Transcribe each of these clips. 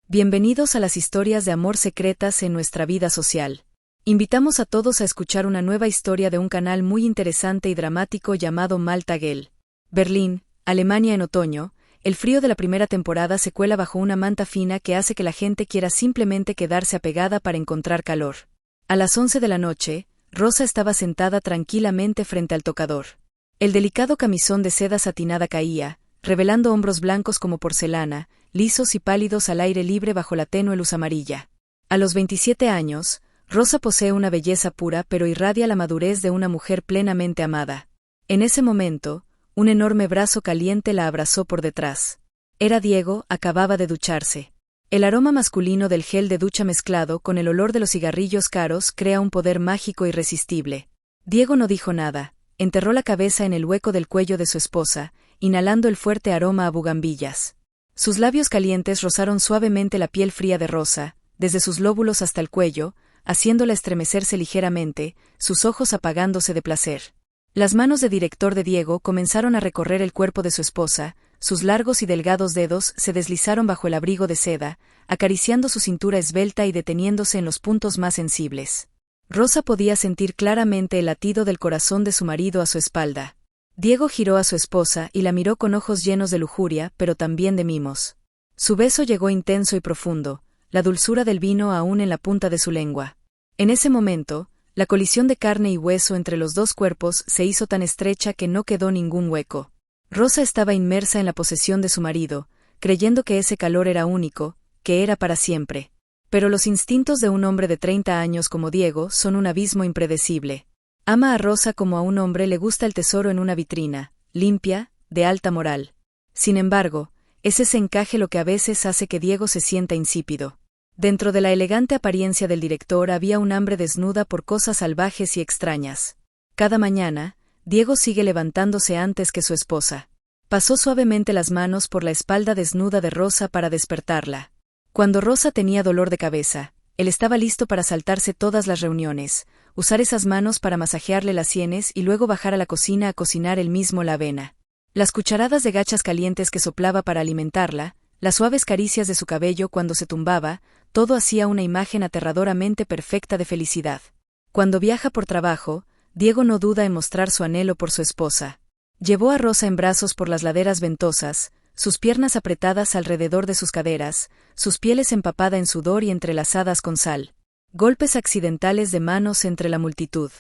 Bienvenidos a las historias de amor secretas en nuestra vida social. Invitamos a todos a escuchar una nueva historia de un canal muy interesante y dramático llamado Malta Gel. Berlín, Alemania en otoño, el frío de la primera temporada se cuela bajo una manta fina que hace que la gente quiera simplemente quedarse apegada para encontrar calor. A las 11 de la noche, Rosa estaba sentada tranquilamente frente al tocador. El delicado camisón de seda satinada caía, revelando hombros blancos como porcelana, lisos y pálidos al aire libre bajo la tenue luz amarilla. A los 27 años, Rosa posee una belleza pura pero irradia la madurez de una mujer plenamente amada. En ese momento, un enorme brazo caliente la abrazó por detrás. Era Diego, acababa de ducharse. El aroma masculino del gel de ducha mezclado con el olor de los cigarrillos caros crea un poder mágico irresistible. Diego no dijo nada, enterró la cabeza en el hueco del cuello de su esposa, inhalando el fuerte aroma a bugambillas. Sus labios calientes rozaron suavemente la piel fría de Rosa, desde sus lóbulos hasta el cuello, haciéndola estremecerse ligeramente, sus ojos apagándose de placer. Las manos de director de Diego comenzaron a recorrer el cuerpo de su esposa, sus largos y delgados dedos se deslizaron bajo el abrigo de seda, acariciando su cintura esbelta y deteniéndose en los puntos más sensibles. Rosa podía sentir claramente el latido del corazón de su marido a su espalda. Diego giró a su esposa y la miró con ojos llenos de lujuria, pero también de mimos. Su beso llegó intenso y profundo, la dulzura del vino aún en la punta de su lengua. En ese momento, la colisión de carne y hueso entre los dos cuerpos se hizo tan estrecha que no quedó ningún hueco. Rosa estaba inmersa en la posesión de su marido, creyendo que ese calor era único, que era para siempre. Pero los instintos de un hombre de 30 años como Diego son un abismo impredecible. Ama a Rosa como a un hombre le gusta el tesoro en una vitrina, limpia, de alta moral. Sin embargo, es ese encaje lo que a veces hace que Diego se sienta insípido. Dentro de la elegante apariencia del director había un hambre desnuda por cosas salvajes y extrañas. Cada mañana, Diego sigue levantándose antes que su esposa. Pasó suavemente las manos por la espalda desnuda de Rosa para despertarla. Cuando Rosa tenía dolor de cabeza, él estaba listo para saltarse todas las reuniones, usar esas manos para masajearle las sienes y luego bajar a la cocina a cocinar él mismo la avena. Las cucharadas de gachas calientes que soplaba para alimentarla, las suaves caricias de su cabello cuando se tumbaba, todo hacía una imagen aterradoramente perfecta de felicidad. Cuando viaja por trabajo, Diego no duda en mostrar su anhelo por su esposa. Llevó a Rosa en brazos por las laderas ventosas, sus piernas apretadas alrededor de sus caderas, sus pieles empapada en sudor y entrelazadas con sal. Golpes accidentales de manos entre la multitud.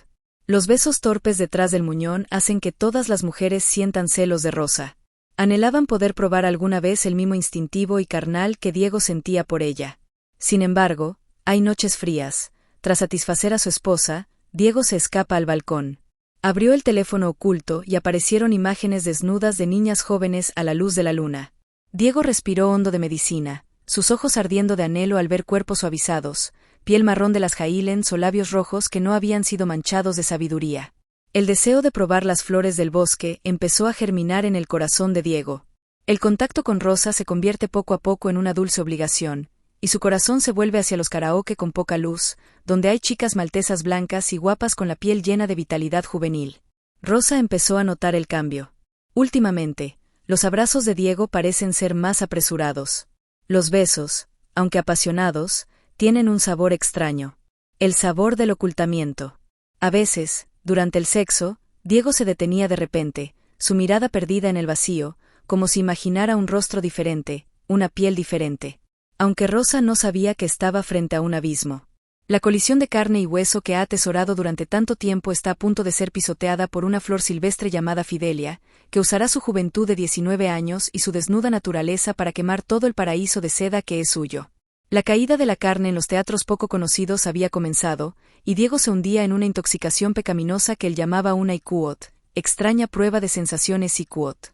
Los besos torpes detrás del muñón hacen que todas las mujeres sientan celos de Rosa. Anhelaban poder probar alguna vez el mimo instintivo y carnal que Diego sentía por ella. Sin embargo, hay noches frías. Tras satisfacer a su esposa, Diego se escapa al balcón. Abrió el teléfono oculto y aparecieron imágenes desnudas de niñas jóvenes a la luz de la luna. Diego respiró hondo de medicina, sus ojos ardiendo de anhelo al ver cuerpos suavizados, piel marrón de las Highlands o labios rojos que no habían sido manchados de sabiduría. El deseo de probar las flores del bosque empezó a germinar en el corazón de Diego. El contacto con Rosa se convierte poco a poco en una dulce obligación, y su corazón se vuelve hacia los karaoke con poca luz, donde hay chicas maltesas blancas y guapas con la piel llena de vitalidad juvenil. Rosa empezó a notar el cambio. Últimamente, los abrazos de Diego parecen ser más apresurados. Los besos, aunque apasionados, tienen un sabor extraño. El sabor del ocultamiento. A veces, durante el sexo, Diego se detenía de repente, su mirada perdida en el vacío, como si imaginara un rostro diferente, una piel diferente. Aunque Rosa no sabía que estaba frente a un abismo. La colisión de carne y hueso que ha atesorado durante tanto tiempo está a punto de ser pisoteada por una flor silvestre llamada Fidelia, que usará su juventud de 19 años y su desnuda naturaleza para quemar todo el paraíso de seda que es suyo. La caída de la carne en los teatros poco conocidos había comenzado, y Diego se hundía en una intoxicación pecaminosa que él llamaba una IQOT, extraña prueba de sensaciones IQOT.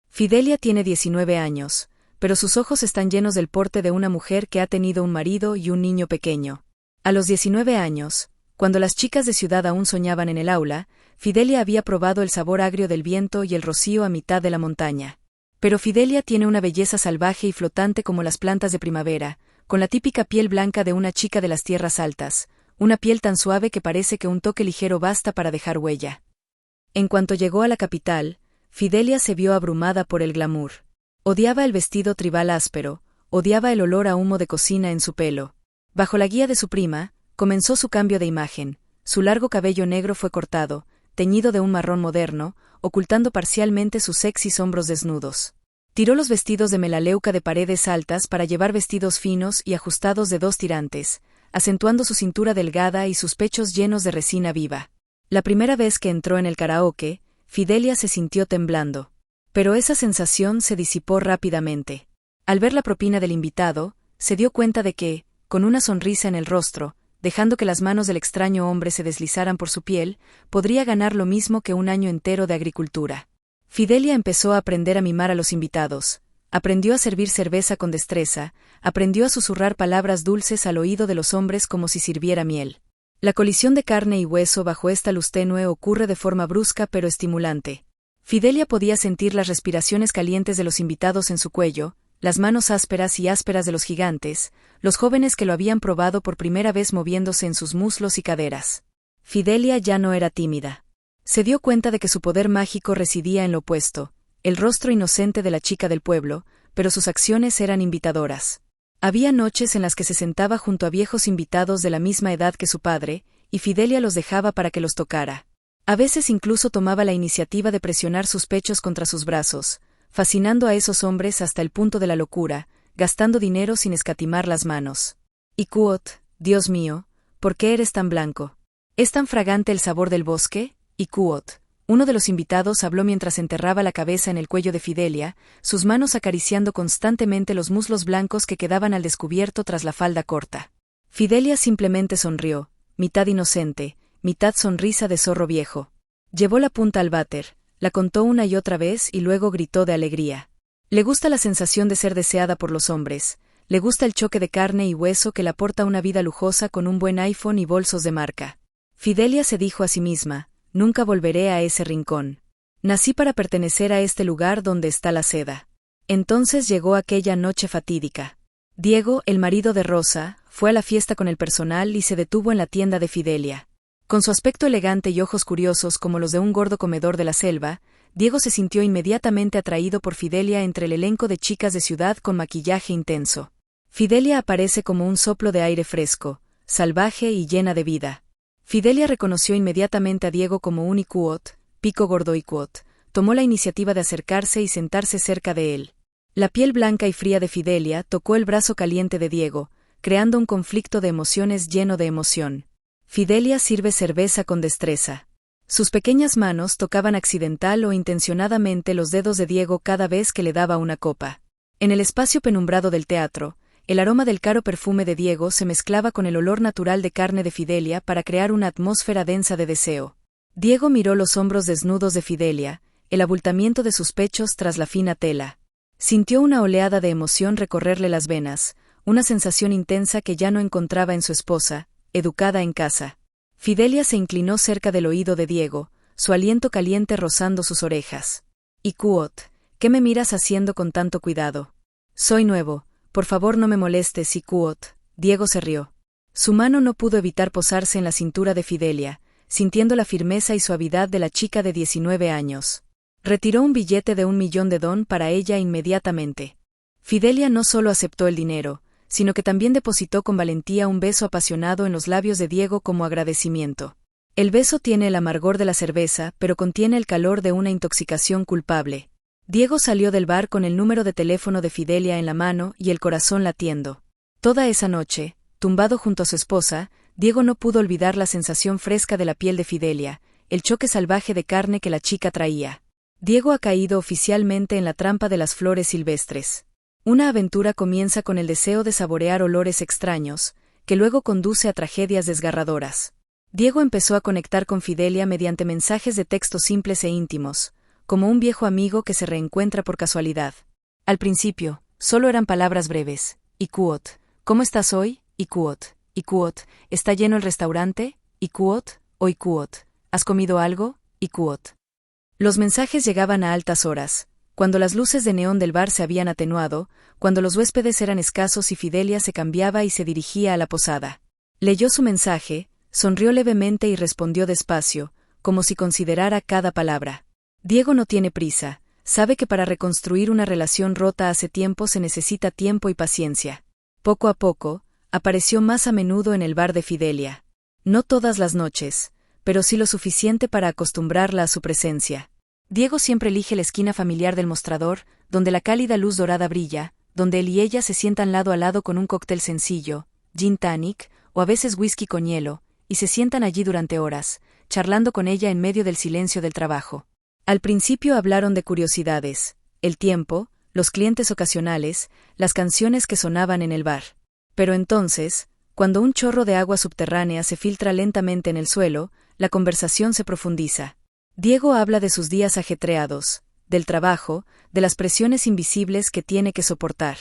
Fidelia tiene 19 años, pero sus ojos están llenos del porte de una mujer que ha tenido un marido y un niño pequeño. A los 19 años, cuando las chicas de ciudad aún soñaban en el aula, Fidelia había probado el sabor agrio del viento y el rocío a mitad de la montaña. Pero Fidelia tiene una belleza salvaje y flotante como las plantas de primavera, con la típica piel blanca de una chica de las tierras altas, una piel tan suave que parece que un toque ligero basta para dejar huella. En cuanto llegó a la capital, Fidelia se vio abrumada por el glamour. Odiaba el vestido tribal áspero, odiaba el olor a humo de cocina en su pelo. Bajo la guía de su prima, comenzó su cambio de imagen. Su largo cabello negro fue cortado, teñido de un marrón moderno, ocultando parcialmente sus sexys hombros desnudos. Tiró los vestidos de melaleuca de paredes altas para llevar vestidos finos y ajustados de 2 tirantes, acentuando su cintura delgada y sus pechos llenos de resina viva. La primera vez que entró en el karaoke, Fidelia se sintió temblando. Pero esa sensación se disipó rápidamente. Al ver la propina del invitado, se dio cuenta de que, con una sonrisa en el rostro, dejando que las manos del extraño hombre se deslizaran por su piel, podría ganar lo mismo que un año entero de agricultura. Fidelia empezó a aprender a mimar a los invitados, aprendió a servir cerveza con destreza, aprendió a susurrar palabras dulces al oído de los hombres como si sirviera miel. La colisión de carne y hueso bajo esta luz tenue ocurre de forma brusca pero estimulante. Fidelia podía sentir las respiraciones calientes de los invitados en su cuello, las manos ásperas y ásperas de los gigantes, los jóvenes que lo habían probado por primera vez moviéndose en sus muslos y caderas. Fidelia ya no era tímida. Se dio cuenta de que su poder mágico residía en lo opuesto, el rostro inocente de la chica del pueblo, pero sus acciones eran invitadoras. Había noches en las que se sentaba junto a viejos invitados de la misma edad que su padre, y Fidelia los dejaba para que los tocara. A veces incluso tomaba la iniciativa de presionar sus pechos contra sus brazos, fascinando a esos hombres hasta el punto de la locura, gastando dinero sin escatimar las manos. Y Kuot, Dios mío, ¿por qué eres tan blanco? ¿Es tan fragante el sabor del bosque? Y Kuot, uno de los invitados, habló mientras enterraba la cabeza en el cuello de Fidelia, sus manos acariciando constantemente los muslos blancos que quedaban al descubierto tras la falda corta. Fidelia simplemente sonrió, mitad inocente, mitad sonrisa de zorro viejo. Llevó la punta al váter, la contó una y otra vez y luego gritó de alegría. Le gusta la sensación de ser deseada por los hombres, le gusta el choque de carne y hueso que le aporta una vida lujosa con un buen iPhone y bolsos de marca. Fidelia se dijo a sí misma, nunca volveré a ese rincón. Nací para pertenecer a este lugar donde está la seda. Entonces llegó aquella noche fatídica. Diego, el marido de Rosa, fue a la fiesta con el personal y se detuvo en la tienda de Fidelia. Con su aspecto elegante y ojos curiosos como los de un gordo comedor de la selva, Diego se sintió inmediatamente atraído por Fidelia entre el elenco de chicas de ciudad con maquillaje intenso. Fidelia aparece como un soplo de aire fresco, salvaje y llena de vida. Fidelia reconoció inmediatamente a Diego como un Ikuot, pico gordo Ikuot, tomó la iniciativa de acercarse y sentarse cerca de él. La piel blanca y fría de Fidelia tocó el brazo caliente de Diego, creando un conflicto de emociones lleno de emoción. Fidelia sirve cerveza con destreza. Sus pequeñas manos tocaban accidental o intencionadamente los dedos de Diego cada vez que le daba una copa. En el espacio penumbrado del teatro, el aroma del caro perfume de Diego se mezclaba con el olor natural de carne de Fidelia para crear una atmósfera densa de deseo. Diego miró los hombros desnudos de Fidelia, el abultamiento de sus pechos tras la fina tela. Sintió una oleada de emoción recorrerle las venas, una sensación intensa que ya no encontraba en su esposa, educada en casa. Fidelia se inclinó cerca del oído de Diego, su aliento caliente rozando sus orejas. Ikuot, ¿qué me miras haciendo con tanto cuidado? Soy nuevo. Por favor no me molestes, Ikuot. Diego se rió. Su mano no pudo evitar posarse en la cintura de Fidelia, sintiendo la firmeza y suavidad de la chica de 19 años. Retiró un billete de $1.000.000 para ella inmediatamente. Fidelia no solo aceptó el dinero, sino que también depositó con valentía un beso apasionado en los labios de Diego como agradecimiento. El beso tiene el amargor de la cerveza, pero contiene el calor de una intoxicación culpable. Diego salió del bar con el número de teléfono de Fidelia en la mano y el corazón latiendo. Toda esa noche, tumbado junto a su esposa, Diego no pudo olvidar la sensación fresca de la piel de Fidelia, el choque salvaje de carne que la chica traía. Diego ha caído oficialmente en la trampa de las flores silvestres. Una aventura comienza con el deseo de saborear olores extraños, que luego conduce a tragedias desgarradoras. Diego empezó a conectar con Fidelia mediante mensajes de texto simples e íntimos, como un viejo amigo que se reencuentra por casualidad. Al principio, solo eran palabras breves. Ikuot, ¿cómo estás hoy? Ikuot, Ikuot, ¿está lleno el restaurante? Ikuot, o Ikuot, ¿has comido algo? Ikuot. Los mensajes llegaban a altas horas, cuando las luces de neón del bar se habían atenuado, cuando los huéspedes eran escasos y Fidelia se cambiaba y se dirigía a la posada. Leyó su mensaje, sonrió levemente y respondió despacio, como si considerara cada palabra. Diego no tiene prisa, Sabe que para reconstruir una relación rota hace tiempo se necesita tiempo y paciencia. Poco a poco, apareció más a menudo en el bar de Fidelia. No todas las noches, pero sí lo suficiente para acostumbrarla a su presencia. Diego siempre elige la esquina familiar del mostrador, donde la cálida luz dorada brilla, donde él y ella se sientan lado a lado con un cóctel sencillo, gin tonic, o a veces whisky con hielo, y se sientan allí durante horas, charlando con ella en medio del silencio del trabajo. Al principio hablaron de curiosidades, el tiempo, los clientes ocasionales, las canciones que sonaban en el bar. Pero entonces, cuando un chorro de agua subterránea se filtra lentamente en el suelo, la conversación se profundiza. Diego habla de sus días ajetreados, del trabajo, de las presiones invisibles que tiene que soportar.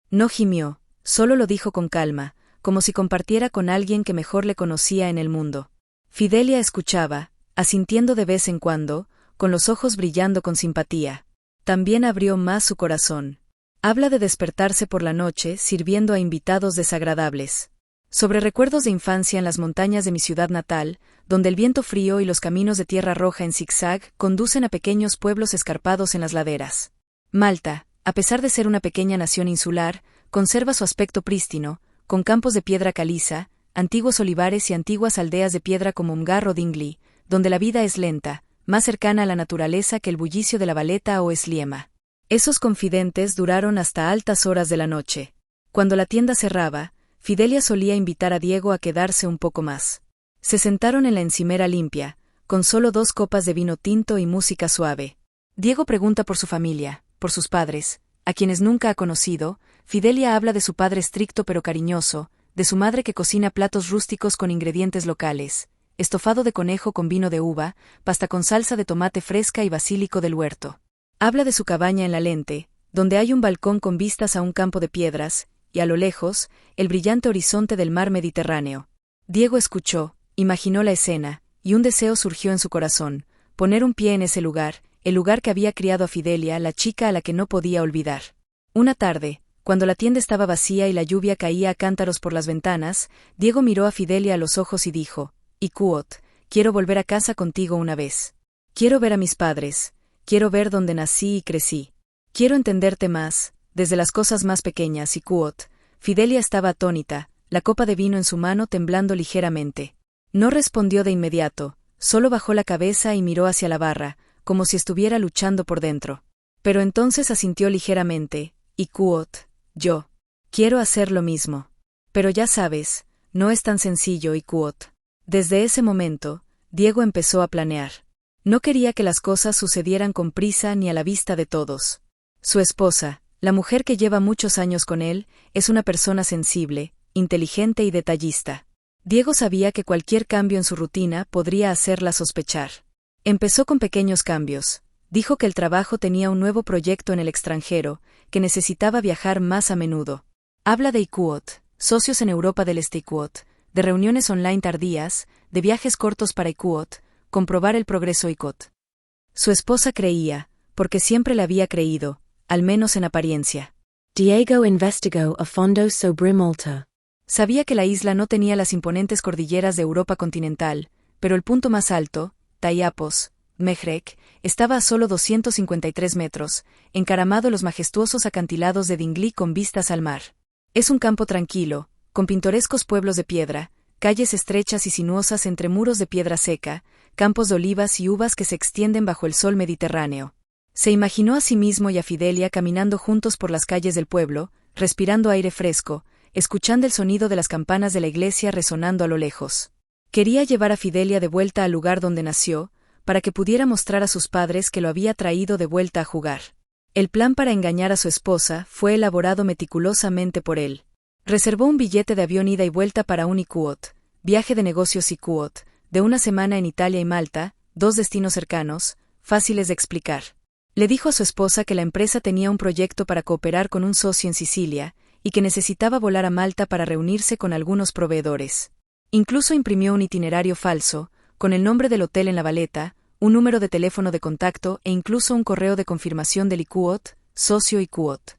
No gimió, solo lo dijo con calma, como si compartiera con alguien que mejor le conocía en el mundo. Fidelia escuchaba, asintiendo de vez en cuando, con los ojos brillando con simpatía. También abrió más su corazón. Habla de despertarse por la noche sirviendo a invitados desagradables. Sobre recuerdos de infancia en las montañas de mi ciudad natal, donde el viento frío y los caminos de tierra roja en zigzag conducen a pequeños pueblos escarpados en las laderas. Malta, a pesar de ser una pequeña nación insular, conserva su aspecto prístino, con campos de piedra caliza, antiguos olivares y antiguas aldeas de piedra como Umgar o Dingley, donde la vida es lenta, más cercana a la naturaleza que el bullicio de La Valeta o Sliema. Esos confidentes duraron hasta altas horas de la noche. Cuando la tienda cerraba, Fidelia solía invitar a Diego a quedarse un poco más. Se sentaron en la encimera limpia, con solo 2 copas de vino tinto y música suave. Diego pregunta por su familia, por sus padres, a quienes nunca ha conocido. Fidelia habla de su padre estricto pero cariñoso, de su madre que cocina platos rústicos con ingredientes locales, estofado de conejo con vino de uva, pasta con salsa de tomate fresca y basílico del huerto. Habla de su cabaña en la Lente, donde hay un balcón con vistas a un campo de piedras, y a lo lejos, el brillante horizonte del mar Mediterráneo. Diego escuchó, imaginó la escena, y un deseo surgió en su corazón, poner un pie en ese lugar, el lugar que había criado a Fidelia, la chica a la que no podía olvidar. Una tarde, cuando la tienda estaba vacía y la lluvia caía a cántaros por las ventanas, Diego miró a Fidelia a los ojos y dijo: Ikuot, quiero volver a casa contigo una vez. Quiero ver a mis padres, quiero ver dónde nací y crecí. Quiero entenderte más, desde las cosas más pequeñas. Ikuot. Fidelia estaba atónita, la copa de vino en su mano temblando ligeramente. No respondió de inmediato, solo bajó la cabeza y miró hacia la barra, como si estuviera luchando por dentro. Pero entonces asintió ligeramente: Ikuot, yo quiero hacer lo mismo. Pero ya sabes, no es tan sencillo, Ikuot. Desde ese momento, Diego empezó a planear. No quería que las cosas sucedieran con prisa ni a la vista de todos. Su esposa, la mujer que lleva muchos años con él, es una persona sensible, inteligente y detallista. Diego sabía que cualquier cambio en su rutina podría hacerla sospechar. Empezó con pequeños cambios. Dijo que el trabajo tenía un nuevo proyecto en el extranjero, que necesitaba viajar más a menudo. Habla de Ikuot, socios en Europa del Este. Ikuot, de reuniones online tardías, de viajes cortos para Ikuot, comprobar el progreso. Ikuot. Su esposa creía, porque siempre la había creído, al menos en apariencia. Diego investigó a fondo sobre Malta. Sabía que la isla no tenía las imponentes cordilleras de Europa continental, pero el punto más alto, Taiapos, Mehrek, estaba a solo 253 metros, encaramado en los majestuosos acantilados de Dingley con vistas al mar. Es un campo tranquilo, con pintorescos pueblos de piedra, calles estrechas y sinuosas entre muros de piedra seca, campos de olivas y uvas que se extienden bajo el sol mediterráneo. Se imaginó a sí mismo y a Fidelia caminando juntos por las calles del pueblo, respirando aire fresco, escuchando el sonido de las campanas de la iglesia resonando a lo lejos. Quería llevar a Fidelia de vuelta al lugar donde nació, para que pudiera mostrar a sus padres que lo había traído de vuelta a jugar. El plan para engañar a su esposa fue elaborado meticulosamente por él. Reservó un billete de avión ida y vuelta para un Ikuot, viaje de negocios Ikuot, de una semana en Italia y Malta, 2 destinos cercanos, fáciles de explicar. Le dijo a su esposa que la empresa tenía un proyecto para cooperar con un socio en Sicilia, y que necesitaba volar a Malta para reunirse con algunos proveedores. Incluso imprimió un itinerario falso, con el nombre del hotel en La Valeta, un número de teléfono de contacto e incluso un correo de confirmación del Ikuot, socio Ikuot.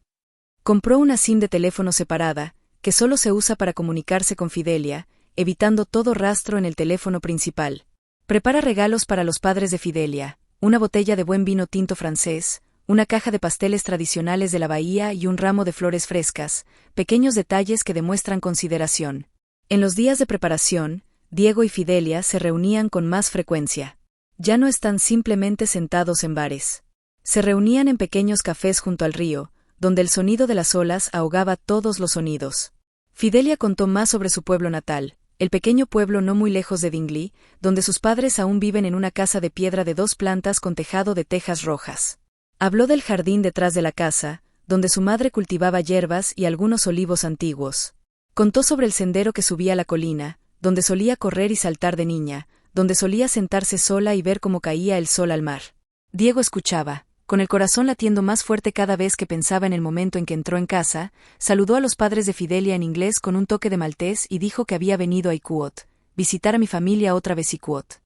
Compró una SIM de teléfono separada, que solo se usa para comunicarse con Fidelia, evitando todo rastro en el teléfono principal. Prepara regalos para los padres de Fidelia, una botella de buen vino tinto francés, una caja de pasteles tradicionales de la bahía y un ramo de flores frescas, pequeños detalles que demuestran consideración. En los días de preparación, Diego y Fidelia se reunían con más frecuencia. Ya no están simplemente sentados en bares. Se reunían en pequeños cafés junto al río, donde el sonido de las olas ahogaba todos los sonidos. Fidelia contó más sobre su pueblo natal, el pequeño pueblo no muy lejos de Dingley, donde sus padres aún viven en una casa de piedra de 2 plantas con tejado de tejas rojas. Habló del jardín detrás de la casa, donde su madre cultivaba hierbas y algunos olivos antiguos. Contó sobre el sendero que subía a la colina, donde solía correr y saltar de niña, donde solía sentarse sola y ver cómo caía el sol al mar. Diego escuchaba, con el corazón latiendo más fuerte cada vez que pensaba en el momento en que entró en casa, saludó a los padres de Fidelia en inglés con un toque de maltés y dijo que había venido a Iquot, visitar a mi familia otra vez Iquot.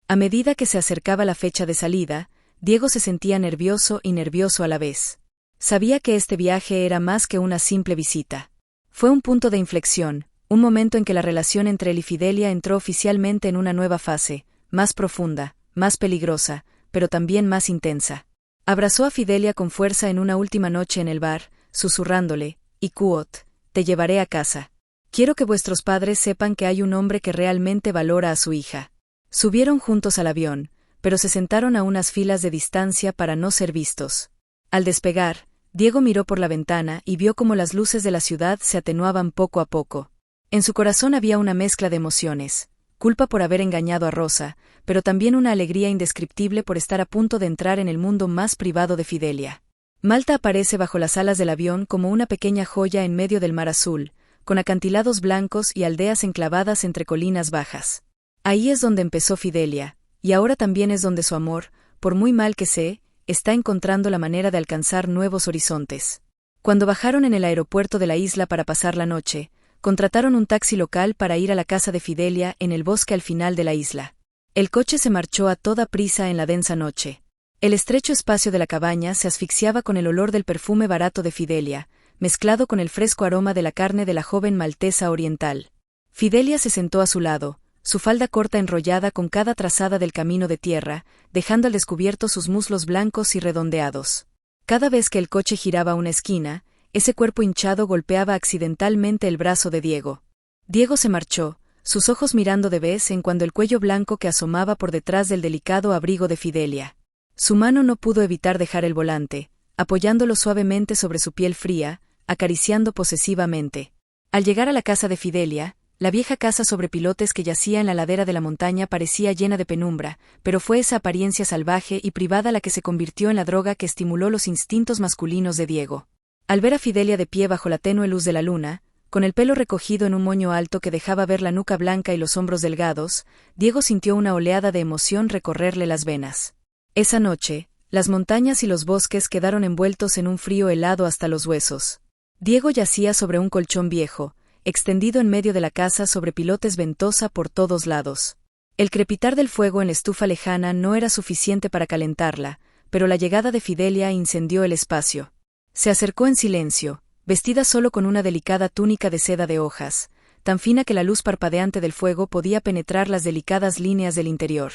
A medida que se acercaba la fecha de salida, Diego se sentía nervioso y nervioso a la vez. Sabía que este viaje era más que una simple visita. Fue un punto de inflexión, un momento en que la relación entre él y Fidelia entró oficialmente en una nueva fase, más profunda, más peligrosa, pero también más intensa. Abrazó a Fidelia con fuerza en una última noche en el bar, susurrándole, Iquot, te llevaré a casa. Quiero que vuestros padres sepan que hay un hombre que realmente valora a su hija. Subieron juntos al avión, pero se sentaron a unas filas de distancia para no ser vistos. Al despegar, Diego miró por la ventana y vio cómo las luces de la ciudad se atenuaban poco a poco. En su corazón había una mezcla de emociones, culpa por haber engañado a Rosa, pero también una alegría indescriptible por estar a punto de entrar en el mundo más privado de Fidelia. Malta aparece bajo las alas del avión como una pequeña joya en medio del mar azul, con acantilados blancos y aldeas enclavadas entre colinas bajas. Ahí es donde empezó Fidelia, y ahora también es donde su amor, por muy mal que sea, está encontrando la manera de alcanzar nuevos horizontes. Cuando bajaron en el aeropuerto de la isla para pasar la noche, contrataron un taxi local para ir a la casa de Fidelia en el bosque al final de la isla. El coche se marchó a toda prisa en la densa noche. El estrecho espacio de la cabaña se asfixiaba con el olor del perfume barato de Fidelia, mezclado con el fresco aroma de la carne de la joven maltesa oriental. Fidelia se sentó a su lado, su falda corta enrollada con cada trazada del camino de tierra, dejando al descubierto sus muslos blancos y redondeados. Cada vez que el coche giraba una esquina, ese cuerpo hinchado golpeaba accidentalmente el brazo de Diego. Diego se marchó, sus ojos mirando de vez en cuando el cuello blanco que asomaba por detrás del delicado abrigo de Fidelia. Su mano no pudo evitar dejar el volante, apoyándolo suavemente sobre su piel fría, acariciando posesivamente. Al llegar a la casa de Fidelia, la vieja casa sobre pilotes que yacía en la ladera de la montaña parecía llena de penumbra, pero fue esa apariencia salvaje y privada la que se convirtió en la droga que estimuló los instintos masculinos de Diego. Al ver a Fidelia de pie bajo la tenue luz de la luna, con el pelo recogido en un moño alto que dejaba ver la nuca blanca y los hombros delgados, Diego sintió una oleada de emoción recorrerle las venas. Esa noche, las montañas y los bosques quedaron envueltos en un frío helado hasta los huesos. Diego yacía sobre un colchón viejo, extendido en medio de la casa sobre pilotes ventosa por todos lados. El crepitar del fuego en la estufa lejana no era suficiente para calentarla, pero la llegada de Fidelia incendió el espacio. Se acercó en silencio, vestida solo con una delicada túnica de seda de hojas, tan fina que la luz parpadeante del fuego podía penetrar las delicadas líneas del interior.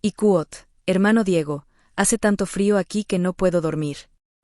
Iquot, hermano Diego, hace tanto frío aquí que no puedo dormir.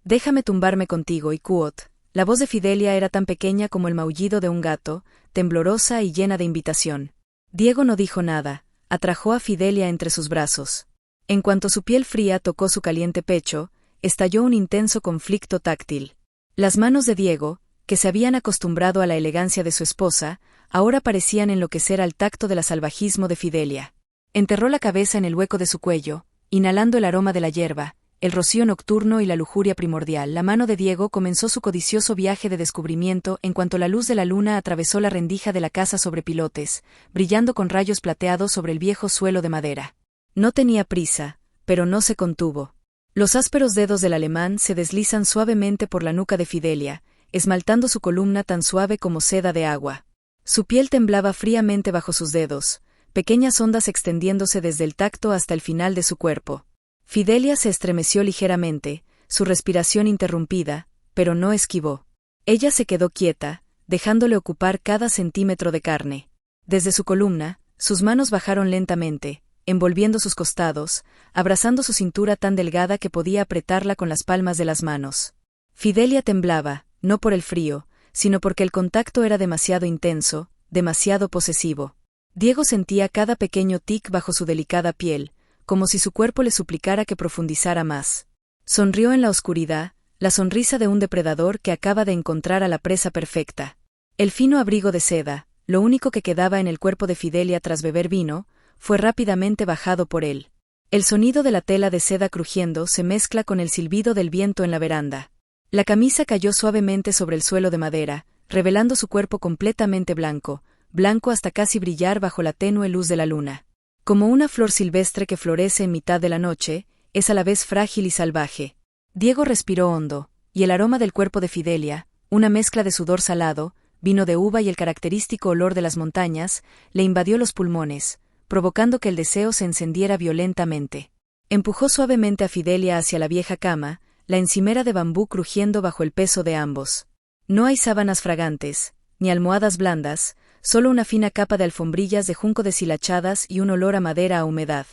Déjame tumbarme contigo, Iquot. La voz de Fidelia era tan pequeña como el maullido de un gato, temblorosa y llena de invitación. Diego no dijo nada, atrajo a Fidelia entre sus brazos. En cuanto su piel fría tocó su caliente pecho, estalló un intenso conflicto táctil. Las manos de Diego, que se habían acostumbrado a la elegancia de su esposa, ahora parecían enloquecer al tacto del salvajismo de Fidelia. Enterró la cabeza en el hueco de su cuello, inhalando el aroma de la hierba, el rocío nocturno y la lujuria primordial. La mano de Diego comenzó su codicioso viaje de descubrimiento en cuanto la luz de la luna atravesó la rendija de la casa sobre pilotes, brillando con rayos plateados sobre el viejo suelo de madera. No tenía prisa, pero no se contuvo. Los ásperos dedos del alemán se deslizan suavemente por la nuca de Fidelia, esmaltando su columna tan suave como seda de agua. Su piel temblaba fríamente bajo sus dedos, pequeñas ondas extendiéndose desde el tacto hasta el final de su cuerpo. Fidelia se estremeció ligeramente, su respiración interrumpida, pero no esquivó. Ella se quedó quieta, dejándole ocupar cada centímetro de carne. Desde su columna, sus manos bajaron lentamente, envolviendo sus costados, abrazando su cintura tan delgada que podía apretarla con las palmas de las manos. Fidelia temblaba, no por el frío, sino porque el contacto era demasiado intenso, demasiado posesivo. Diego sentía cada pequeño tic bajo su delicada piel, como si su cuerpo le suplicara que profundizara más. Sonrió en la oscuridad, la sonrisa de un depredador que acaba de encontrar a la presa perfecta. El fino abrigo de seda, lo único que quedaba en el cuerpo de Fidelia tras beber vino, fue rápidamente bajado por él. El sonido de la tela de seda crujiendo se mezcla con el silbido del viento en la veranda. La camisa cayó suavemente sobre el suelo de madera, revelando su cuerpo completamente blanco, blanco hasta casi brillar bajo la tenue luz de la luna. Como una flor silvestre que florece en mitad de la noche, es a la vez frágil y salvaje. Diego respiró hondo, y el aroma del cuerpo de Fidelia, una mezcla de sudor salado, vino de uva y el característico olor de las montañas, le invadió los pulmones, provocando que el deseo se encendiera violentamente. Empujó suavemente a Fidelia hacia la vieja cama, la encimera de bambú crujiendo bajo el peso de ambos. No hay sábanas fragantes, ni almohadas blandas, solo una fina capa de alfombrillas de junco deshilachadas y un olor a madera a humedad.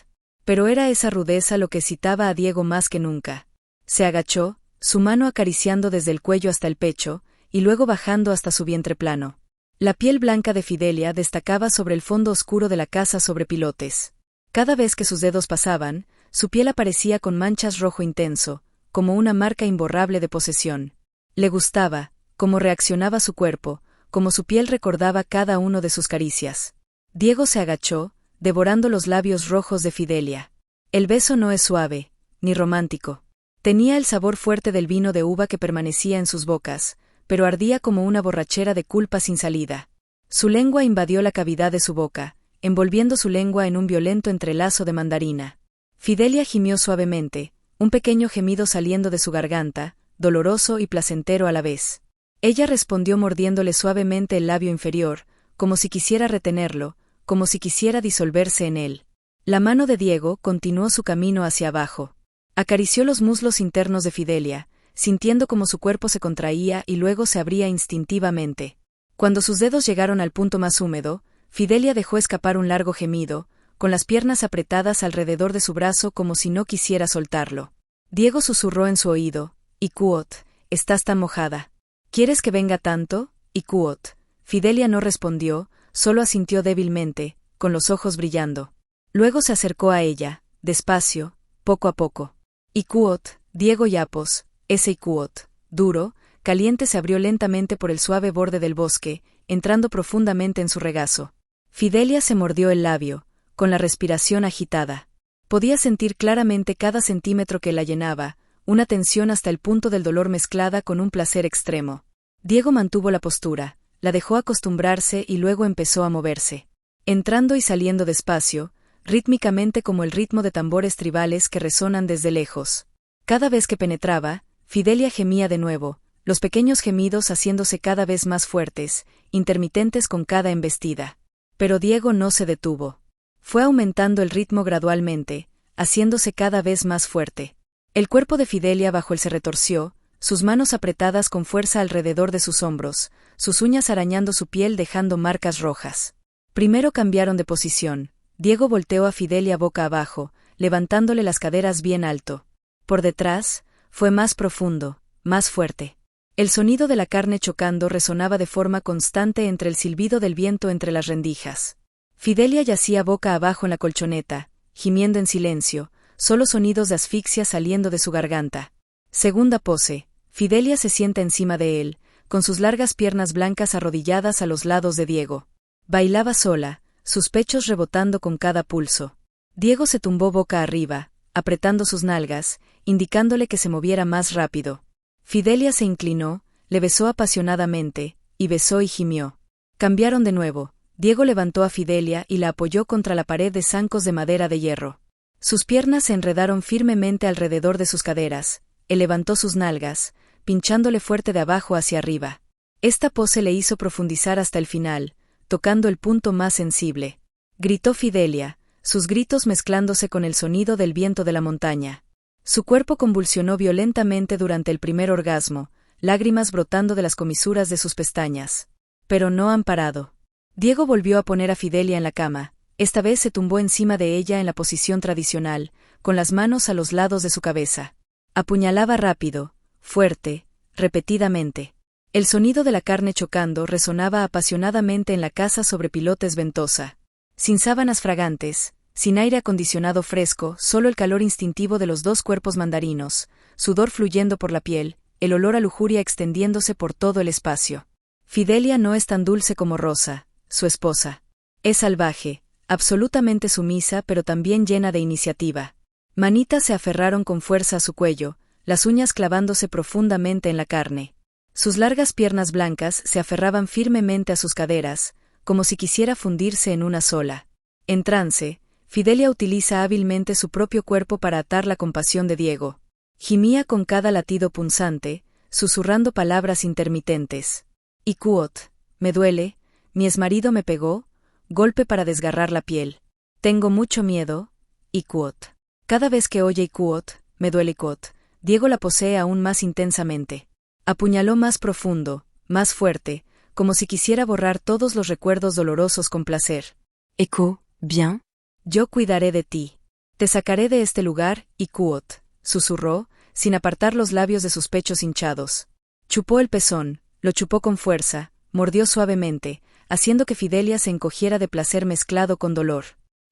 Pero era esa rudeza lo que excitaba a Diego más que nunca. Se agachó, su mano acariciando desde el cuello hasta el pecho, y luego bajando hasta su vientre plano. La piel blanca de Fidelia destacaba sobre el fondo oscuro de la casa sobre pilotes. Cada vez que sus dedos pasaban, su piel aparecía con manchas rojo intenso, como una marca imborrable de posesión. Le gustaba, cómo reaccionaba su cuerpo, como su piel recordaba cada uno de sus caricias. Diego se agachó, devorando los labios rojos de Fidelia. El beso no es suave, ni romántico. Tenía el sabor fuerte del vino de uva que permanecía en sus bocas, pero ardía como una borrachera de culpa sin salida. Su lengua invadió la cavidad de su boca, envolviendo su lengua en un violento entrelazo de mandarina. Fidelia gimió suavemente, un pequeño gemido saliendo de su garganta, doloroso y placentero a la vez. Ella respondió mordiéndole suavemente el labio inferior, como si quisiera retenerlo, como si quisiera disolverse en él. La mano de Diego continuó su camino hacia abajo. Acarició los muslos internos de Fidelia, sintiendo como su cuerpo se contraía y luego se abría instintivamente. Cuando sus dedos llegaron al punto más húmedo, Fidelia dejó escapar un largo gemido, con las piernas apretadas alrededor de su brazo como si no quisiera soltarlo. Diego susurró en su oído, «Ikuot, estás tan mojada. ¿Quieres que venga tanto, Ikuot?» Fidelia no respondió, solo asintió débilmente, con los ojos brillando. Luego se acercó a ella, despacio, poco a poco. «Ikuot, Diego Yapos, ese Ikuot, duro, caliente se abrió lentamente por el suave borde del bosque, entrando profundamente en su regazo. Fidelia se mordió el labio, con la respiración agitada. Podía sentir claramente cada centímetro que la llenaba, una tensión hasta el punto del dolor mezclada con un placer extremo. Diego mantuvo la postura, la dejó acostumbrarse y luego empezó a moverse. Entrando y saliendo despacio, rítmicamente como el ritmo de tambores tribales que resonan desde lejos. Cada vez que penetraba, Fidelia gemía de nuevo, los pequeños gemidos haciéndose cada vez más fuertes, intermitentes con cada embestida. Pero Diego no se detuvo. Fue aumentando el ritmo gradualmente, haciéndose cada vez más fuerte. El cuerpo de Fidelia bajo él se retorció, sus manos apretadas con fuerza alrededor de sus hombros, sus uñas arañando su piel dejando marcas rojas. Primero cambiaron de posición. Diego volteó a Fidelia boca abajo, levantándole las caderas bien alto. Por detrás, fue más profundo, más fuerte. El sonido de la carne chocando resonaba de forma constante entre el silbido del viento entre las rendijas. Fidelia yacía boca abajo en la colchoneta, gimiendo en silencio, solo sonidos de asfixia saliendo de su garganta. Segunda pose, Fidelia se sienta encima de él, con sus largas piernas blancas arrodilladas a los lados de Diego. Bailaba sola, sus pechos rebotando con cada pulso. Diego se tumbó boca arriba, apretando sus nalgas, indicándole que se moviera más rápido. Fidelia se inclinó, le besó apasionadamente, y besó y gimió. Cambiaron de nuevo. Diego levantó a Fidelia y la apoyó contra la pared de zancos de madera de hierro. Sus piernas se enredaron firmemente alrededor de sus caderas. Él levantó sus nalgas, pinchándole fuerte de abajo hacia arriba. Esta pose le hizo profundizar hasta el final, tocando el punto más sensible. Gritó Fidelia, sus gritos mezclándose con el sonido del viento de la montaña. Su cuerpo convulsionó violentamente durante el primer orgasmo, lágrimas brotando de las comisuras de sus pestañas. Pero no han parado. Diego volvió a poner a Fidelia en la cama, Esta vez se tumbó encima de ella en la posición tradicional, con las manos a los lados de su cabeza. Apuñalaba rápido, fuerte, repetidamente. El sonido de la carne chocando resonaba apasionadamente en la casa sobre pilotes ventosa. Sin sábanas fragantes, sin aire acondicionado fresco, solo el calor instintivo de los dos cuerpos mandarinos, sudor fluyendo por la piel, el olor a lujuria extendiéndose por todo el espacio. Fidelia no es tan dulce como Rosa, su esposa. Es salvaje, absolutamente sumisa pero también llena de iniciativa. Manitas se aferraron con fuerza a su cuello, las uñas clavándose profundamente en la carne. Sus largas piernas blancas se aferraban firmemente a sus caderas, como si quisiera fundirse en una sola. En trance, Fidelia utiliza hábilmente su propio cuerpo para atar la compasión de Diego. Gimía con cada latido punzante, susurrando palabras intermitentes. Icuot, me duele, mi exmarido me pegó, golpe para desgarrar la piel. Tengo mucho miedo, Icuot. Cada vez que oye Icuot, me duele Icuot, Diego la posee aún más intensamente. Apuñaló más profundo, más fuerte, como si quisiera borrar todos los recuerdos dolorosos con placer. Echo, bien. Yo cuidaré de ti. Te sacaré de este lugar, Icuot, susurró, sin apartar los labios de sus pechos hinchados. Chupó el pezón, lo chupó con fuerza, mordió suavemente, haciendo que Fidelia se encogiera de placer mezclado con dolor.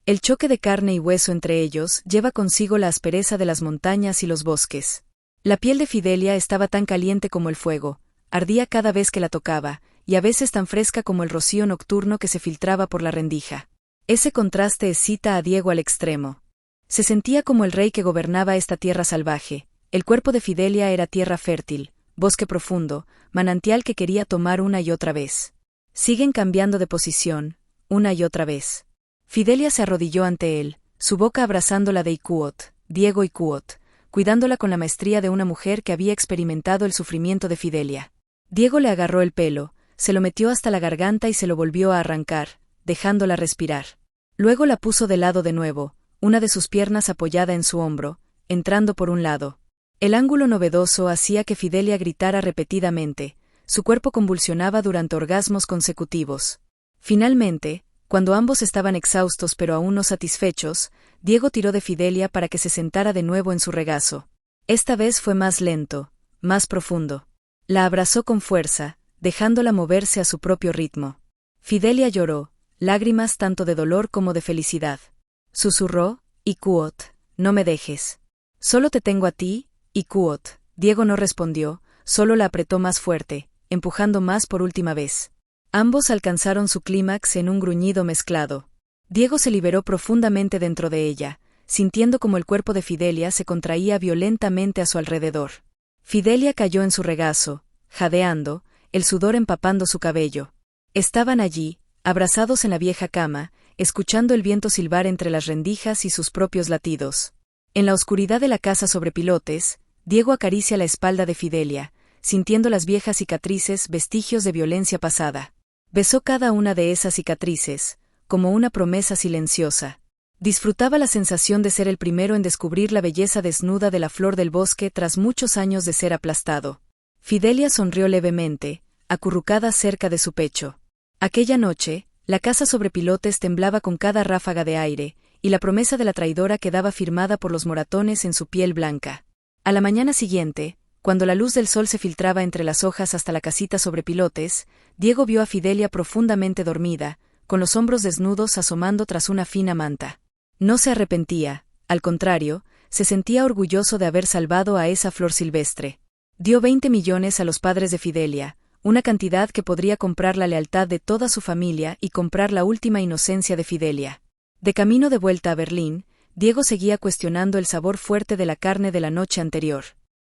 El choque de carne y hueso entre ellos lleva consigo la aspereza de las montañas y los bosques. La piel de Fidelia estaba tan caliente como el fuego, ardía cada vez que la tocaba, y a veces tan fresca como el rocío nocturno que se filtraba por la rendija. Ese contraste excita a Diego al extremo. Se sentía como el rey que gobernaba esta tierra salvaje. El cuerpo de Fidelia era tierra fértil, bosque profundo, manantial que quería tomar una y otra vez. Siguen cambiando de posición, una y otra vez. Fidelia se arrodilló ante él, su boca abrazando la de Icuot, Diego Icuot, cuidándola con la maestría de una mujer que había experimentado el sufrimiento de Fidelia. Diego le agarró el pelo, se lo metió hasta la garganta y se lo volvió a arrancar, dejándola respirar. Luego la puso de lado de nuevo, una de sus piernas apoyada en su hombro, entrando por un lado. El ángulo novedoso hacía que Fidelia gritara repetidamente, su cuerpo convulsionaba durante orgasmos consecutivos. Finalmente, cuando ambos estaban exhaustos pero aún no satisfechos, Diego tiró de Fidelia para que se sentara de nuevo en su regazo. Esta vez fue más lento, más profundo. La abrazó con fuerza, dejándola moverse a su propio ritmo. Fidelia lloró, lágrimas tanto de dolor como de felicidad. Susurró, Icuot, no me dejes. Solo te tengo a ti, Icuot. Diego no respondió, solo la apretó más fuerte, empujando más por última vez. Ambos alcanzaron su clímax en un gruñido mezclado. Diego se liberó profundamente dentro de ella, sintiendo como el cuerpo de Fidelia se contraía violentamente a su alrededor. Fidelia cayó en su regazo, jadeando, el sudor empapando su cabello. Estaban allí, abrazados en la vieja cama, escuchando el viento silbar entre las rendijas y sus propios latidos. En la oscuridad de la casa sobre pilotes, Diego acaricia la espalda de Fidelia, sintiendo las viejas cicatrices, vestigios de violencia pasada. Besó cada una de esas cicatrices, como una promesa silenciosa. Disfrutaba la sensación de ser el primero en descubrir la belleza desnuda de la flor del bosque tras muchos años de ser aplastado. Fidelia sonrió levemente, acurrucada cerca de su pecho. Aquella noche, la casa sobre pilotes temblaba con cada ráfaga de aire, y la promesa de la traidora quedaba firmada por los moratones en su piel blanca. A la mañana siguiente, cuando la luz del sol se filtraba entre las hojas hasta la casita sobre pilotes, Diego vio a Fidelia profundamente dormida, con los hombros desnudos asomando tras una fina manta. No se arrepentía, al contrario, se sentía orgulloso de haber salvado a esa flor silvestre. Dio 20 millones a los padres de Fidelia, una cantidad que podría comprar la lealtad de toda su familia y comprar la última inocencia de Fidelia. De camino de vuelta a Berlín, Diego seguía cuestionando el sabor fuerte de la carne de la noche anterior.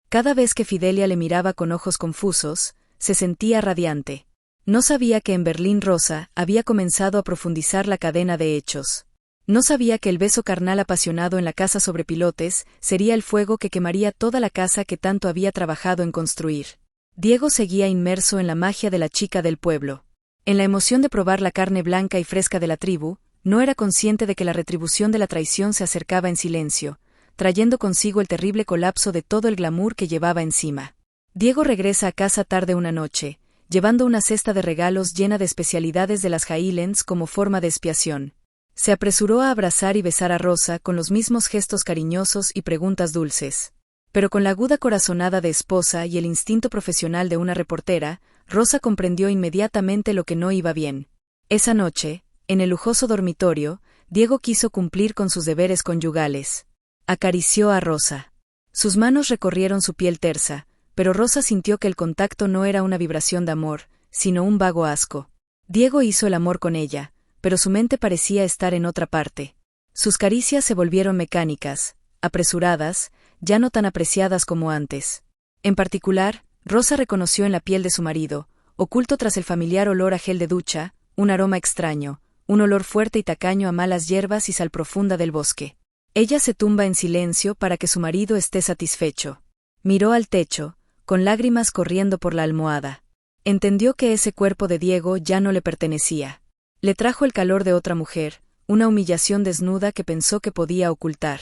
Cada vez que Fidelia le miraba con ojos confusos, se sentía radiante. No sabía que en Berlín Rosa había comenzado a profundizar la cadena de hechos. No sabía que el beso carnal apasionado en la casa sobre pilotes sería el fuego que quemaría toda la casa que tanto había trabajado en construir. Diego seguía inmerso en la magia de la chica del pueblo. En la emoción de probar la carne blanca y fresca de la tribu, no era consciente de que la retribución de la traición se acercaba en silencio, trayendo consigo el terrible colapso de todo el glamour que llevaba encima. Diego regresa a casa tarde una noche, llevando una cesta de regalos llena de especialidades de las Highlands como forma de expiación. Se apresuró a abrazar y besar a Rosa con los mismos gestos cariñosos y preguntas dulces. Pero con la aguda corazonada de esposa y el instinto profesional de una reportera, Rosa comprendió inmediatamente lo que no iba bien. Esa noche, en el lujoso dormitorio, Diego quiso cumplir con sus deberes conyugales. Acarició a Rosa. Sus manos recorrieron su piel tersa, pero Rosa sintió que el contacto no era una vibración de amor, sino un vago asco. Diego hizo el amor con ella, pero su mente parecía estar en otra parte. Sus caricias se volvieron mecánicas, apresuradas, ya no tan apreciadas como antes. En particular, Rosa reconoció en la piel de su marido, oculto tras el familiar olor a gel de ducha, un aroma extraño, un olor fuerte y tacaño a malas hierbas y sal profunda del bosque. Ella se tumba en silencio para que su marido esté satisfecho. Miró al techo, con lágrimas corriendo por la almohada. Entendió que ese cuerpo de Diego ya no le pertenecía. Le trajo el calor de otra mujer, una humillación desnuda que pensó que podía ocultar.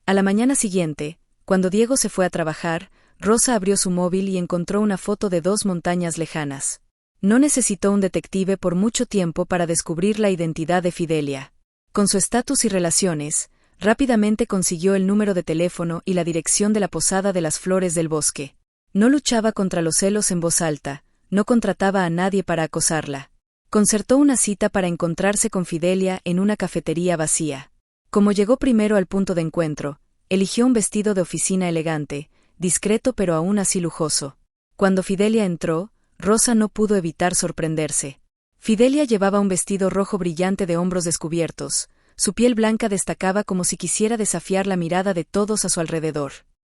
A la mañana siguiente, cuando Diego se fue a trabajar, Rosa abrió su móvil y encontró una foto de 2 montañas lejanas. No necesitó un detective por mucho tiempo para descubrir la identidad de Fidelia. Con su estatus y relaciones, rápidamente consiguió el número de teléfono y la dirección de la posada de las Flores del Bosque. No luchaba contra los celos en voz alta, no contrataba a nadie para acosarla. Concertó una cita para encontrarse con Fidelia en una cafetería vacía. Como llegó primero al punto de encuentro, eligió un vestido de oficina elegante, discreto pero aún así lujoso. Cuando Fidelia entró, Rosa no pudo evitar sorprenderse. Fidelia llevaba un vestido rojo brillante de hombros descubiertos, su piel blanca destacaba como si quisiera desafiar la mirada de todos a su alrededor.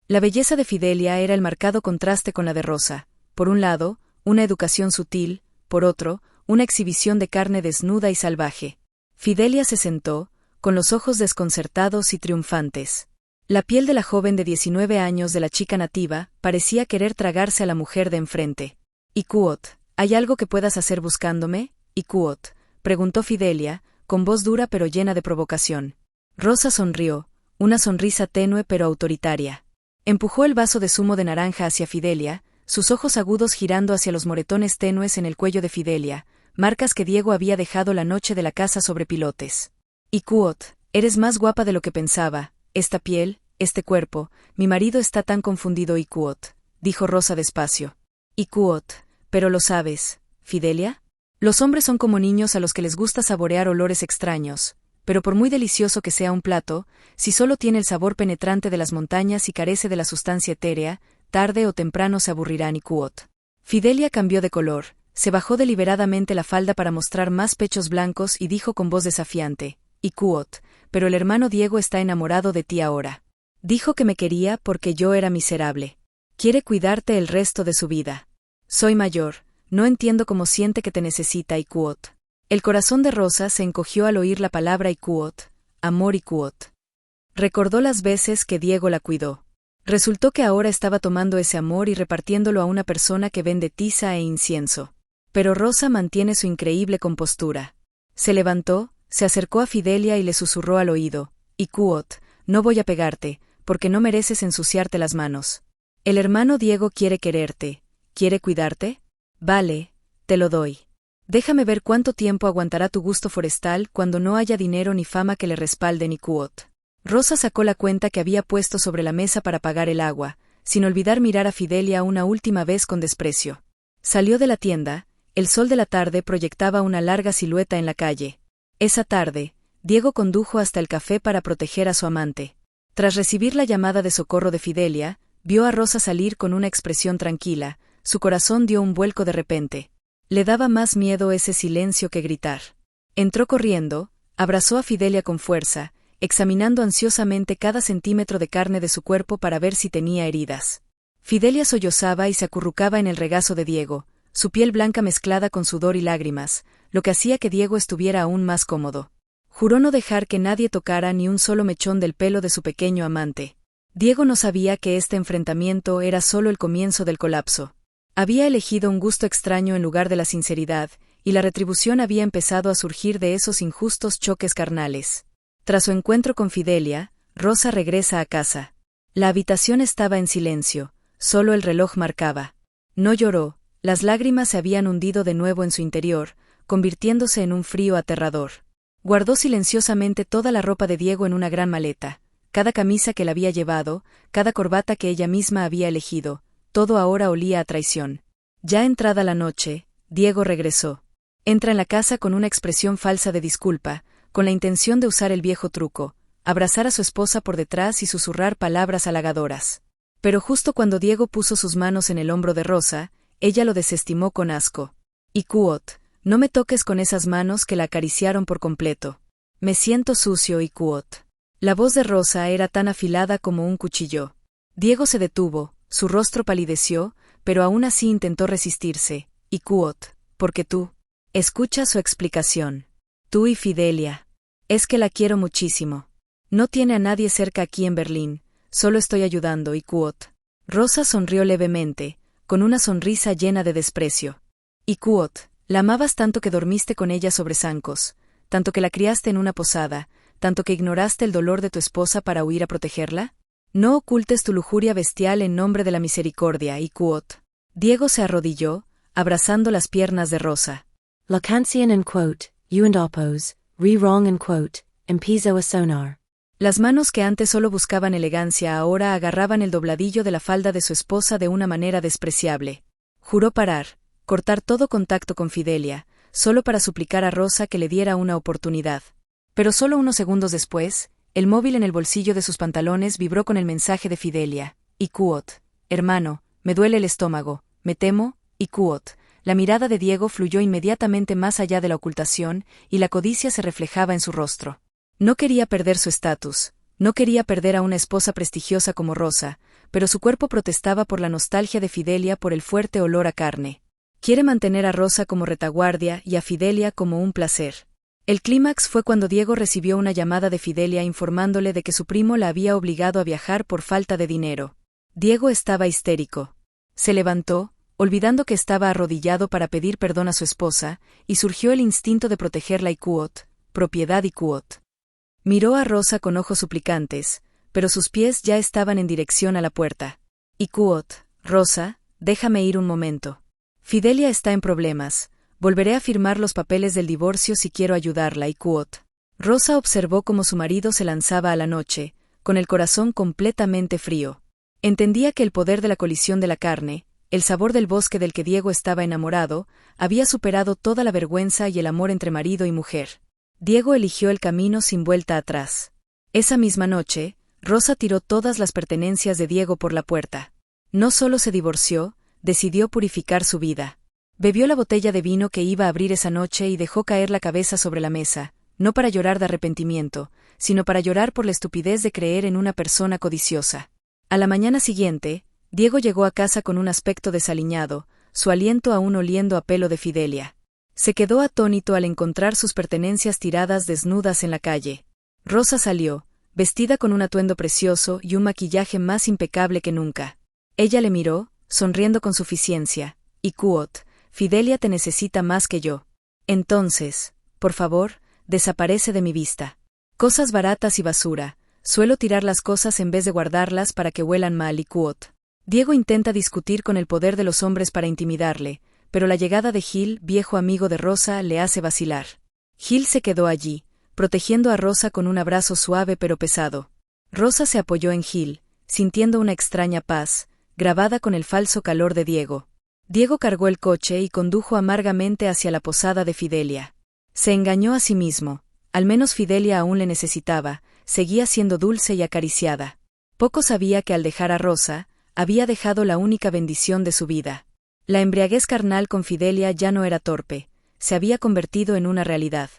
La belleza de Fidelia era el marcado contraste con la de Rosa. Por un lado, una educación sutil, por otro, una exhibición de carne desnuda y salvaje. Fidelia se sentó, con los ojos desconcertados y triunfantes. La piel de la joven de 19 años de la chica nativa parecía querer tragarse a la mujer de enfrente. «Ikuot, ¿hay algo que puedas hacer buscándome?» «Ikuot», preguntó Fidelia, con voz dura pero llena de provocación. Rosa sonrió, una sonrisa tenue pero autoritaria. Empujó el vaso de zumo de naranja hacia Fidelia, sus ojos agudos girando hacia los moretones tenues en el cuello de Fidelia, marcas que Diego había dejado la noche de la casa sobre pilotes. «Ikuot, eres más guapa de lo que pensaba, esta piel, este cuerpo, mi marido está tan confundido». «Ikuot», dijo Rosa despacio. «Ikuot, pero lo sabes, Fidelia. Los hombres son como niños a los que les gusta saborear olores extraños, pero por muy delicioso que sea un plato, si solo tiene el sabor penetrante de las montañas y carece de la sustancia etérea, tarde o temprano se aburrirán». «Ikuot». Fidelia cambió de color, se bajó deliberadamente la falda para mostrar más pechos blancos y dijo con voz desafiante: «Ikuot, pero el hermano Diego está enamorado de ti ahora. Dijo que me quería porque yo era miserable. Quiere cuidarte el resto de su vida. Soy mayor, no entiendo cómo siente que te necesita». «Ikuot». El corazón de Rosa se encogió al oír la palabra «Ikuot», amor. «Ikuot». Recordó las veces que Diego la cuidó. Resultó que ahora estaba tomando ese amor y repartiéndolo a una persona que vende tiza e incienso. Pero Rosa mantiene su increíble compostura. Se levantó, se acercó a Fidelia y le susurró al oído: «Ikuot, no voy a pegarte, porque no mereces ensuciarte las manos. El hermano Diego quiere quererte, quiere cuidarte. Vale, te lo doy. Déjame ver cuánto tiempo aguantará tu gusto forestal cuando no haya dinero ni fama que le respalden». «Ikuot». Rosa sacó la cuenta que había puesto sobre la mesa para pagar el agua, sin olvidar mirar a Fidelia una última vez con desprecio. Salió de la tienda, el sol de la tarde proyectaba una larga silueta en la calle. Esa tarde, Diego condujo hasta el café para proteger a su amante. Tras recibir la llamada de socorro de Fidelia, vio a Rosa salir con una expresión tranquila, su corazón dio un vuelco de repente. Le daba más miedo ese silencio que gritar. Entró corriendo, abrazó a Fidelia con fuerza, examinando ansiosamente cada centímetro de carne de su cuerpo para ver si tenía heridas. Fidelia sollozaba y se acurrucaba en el regazo de Diego, su piel blanca mezclada con sudor y lágrimas, lo que hacía que Diego estuviera aún más cómodo. Juró no dejar que nadie tocara ni un solo mechón del pelo de su pequeño amante. Diego no sabía que este enfrentamiento era solo el comienzo del colapso. Había elegido un gusto extraño en lugar de la sinceridad, y la retribución había empezado a surgir de esos injustos choques carnales. Tras su encuentro con Fidelia, Rosa regresa a casa. La habitación estaba en silencio, solo el reloj marcaba. No lloró, las lágrimas se habían hundido de nuevo en su interior, convirtiéndose en un frío aterrador. Guardó silenciosamente toda la ropa de Diego en una gran maleta, cada camisa que la había llevado, cada corbata que ella misma había elegido, todo ahora olía a traición. Ya entrada la noche, Diego regresó. Entra en la casa con una expresión falsa de disculpa, con la intención de usar el viejo truco, abrazar a su esposa por detrás y susurrar palabras halagadoras. Pero justo cuando Diego puso sus manos en el hombro de Rosa, ella lo desestimó con asco. Ikuot, no me toques con esas manos que la acariciaron por completo. Me siento sucio, Ikuot. La voz de Rosa era tan afilada como un cuchillo. Diego se detuvo, su rostro palideció, pero aún así intentó resistirse. Ikuot, porque tú. Escucha su explicación. Tú y Fidelia. Es que la quiero muchísimo. No tiene a nadie cerca aquí en Berlín, solo estoy ayudando, Ikuot. Rosa sonrió levemente, con una sonrisa llena de desprecio. Ikuot, la amabas tanto que dormiste con ella sobre zancos, tanto que la criaste en una posada, tanto que ignoraste el dolor de tu esposa para huir a protegerla. No ocultes tu lujuria bestial en nombre de la misericordia, Ikuot. Diego se arrodilló, abrazando las piernas de Rosa. Lacantian en quote, you and oppose, re-wrong en quote, empizo a sonar. Las manos que antes solo buscaban elegancia ahora agarraban el dobladillo de la falda de su esposa de una manera despreciable. Juró parar, cortar todo contacto con Fidelia, solo para suplicar a Rosa que le diera una oportunidad. Pero solo unos segundos después, el móvil en el bolsillo de sus pantalones vibró con el mensaje de Fidelia. Ikuot, hermano, me duele el estómago, me temo, Ikuot. La mirada de Diego fluyó inmediatamente más allá de la ocultación, y la codicia se reflejaba en su rostro. No quería perder su estatus, no quería perder a una esposa prestigiosa como Rosa, pero su cuerpo protestaba por la nostalgia de Fidelia por el fuerte olor a carne. Quiere mantener a Rosa como retaguardia y a Fidelia como un placer. El clímax fue cuando Diego recibió una llamada de Fidelia informándole de que su primo la había obligado a viajar por falta de dinero. Diego estaba histérico. Se levantó, olvidando que estaba arrodillado para pedir perdón a su esposa, y surgió el instinto de protegerla. Ikuot, propiedad Ikuot. Miró a Rosa con ojos suplicantes, pero sus pies ya estaban en dirección a la puerta. Ikuot, Rosa, déjame ir un momento. Fidelia está en problemas. Volveré a firmar los papeles del divorcio si quiero ayudarla, Ikuot. Rosa observó cómo su marido se lanzaba a la noche, con el corazón completamente frío. Entendía que el poder de la colisión de la carne, el sabor del bosque del que Diego estaba enamorado, había superado toda la vergüenza y el amor entre marido y mujer. Diego eligió el camino sin vuelta atrás. Esa misma noche, Rosa tiró todas las pertenencias de Diego por la puerta. No solo se divorció, decidió purificar su vida. Bebió la botella de vino que iba a abrir esa noche y dejó caer la cabeza sobre la mesa, no para llorar de arrepentimiento, sino para llorar por la estupidez de creer en una persona codiciosa. A la mañana siguiente, Diego llegó a casa con un aspecto desaliñado, su aliento aún oliendo a pelo de Fidelia. Se quedó atónito al encontrar sus pertenencias tiradas desnudas en la calle. Rosa salió, vestida con un atuendo precioso y un maquillaje más impecable que nunca. Ella le miró, sonriendo con suficiencia. Ikuot, Fidelia te necesita más que yo. Entonces, por favor, desaparece de mi vista. Cosas baratas y basura. Suelo tirar las cosas en vez de guardarlas para que huelan mal, Ikuot. Diego intenta discutir con el poder de los hombres para intimidarle, pero la llegada de Gil, viejo amigo de Rosa, le hace vacilar. Gil se quedó allí, protegiendo a Rosa con un abrazo suave pero pesado. Rosa se apoyó en Gil, sintiendo una extraña paz, grabada con el falso calor de Diego. Diego cargó el coche y condujo amargamente hacia la posada de Fidelia. Se engañó a sí mismo, al menos Fidelia aún le necesitaba, seguía siendo dulce y acariciada. Poco sabía que al dejar a Rosa, había dejado la única bendición de su vida. La embriaguez carnal con Fidelia ya no era torpe, se había convertido en una realidad.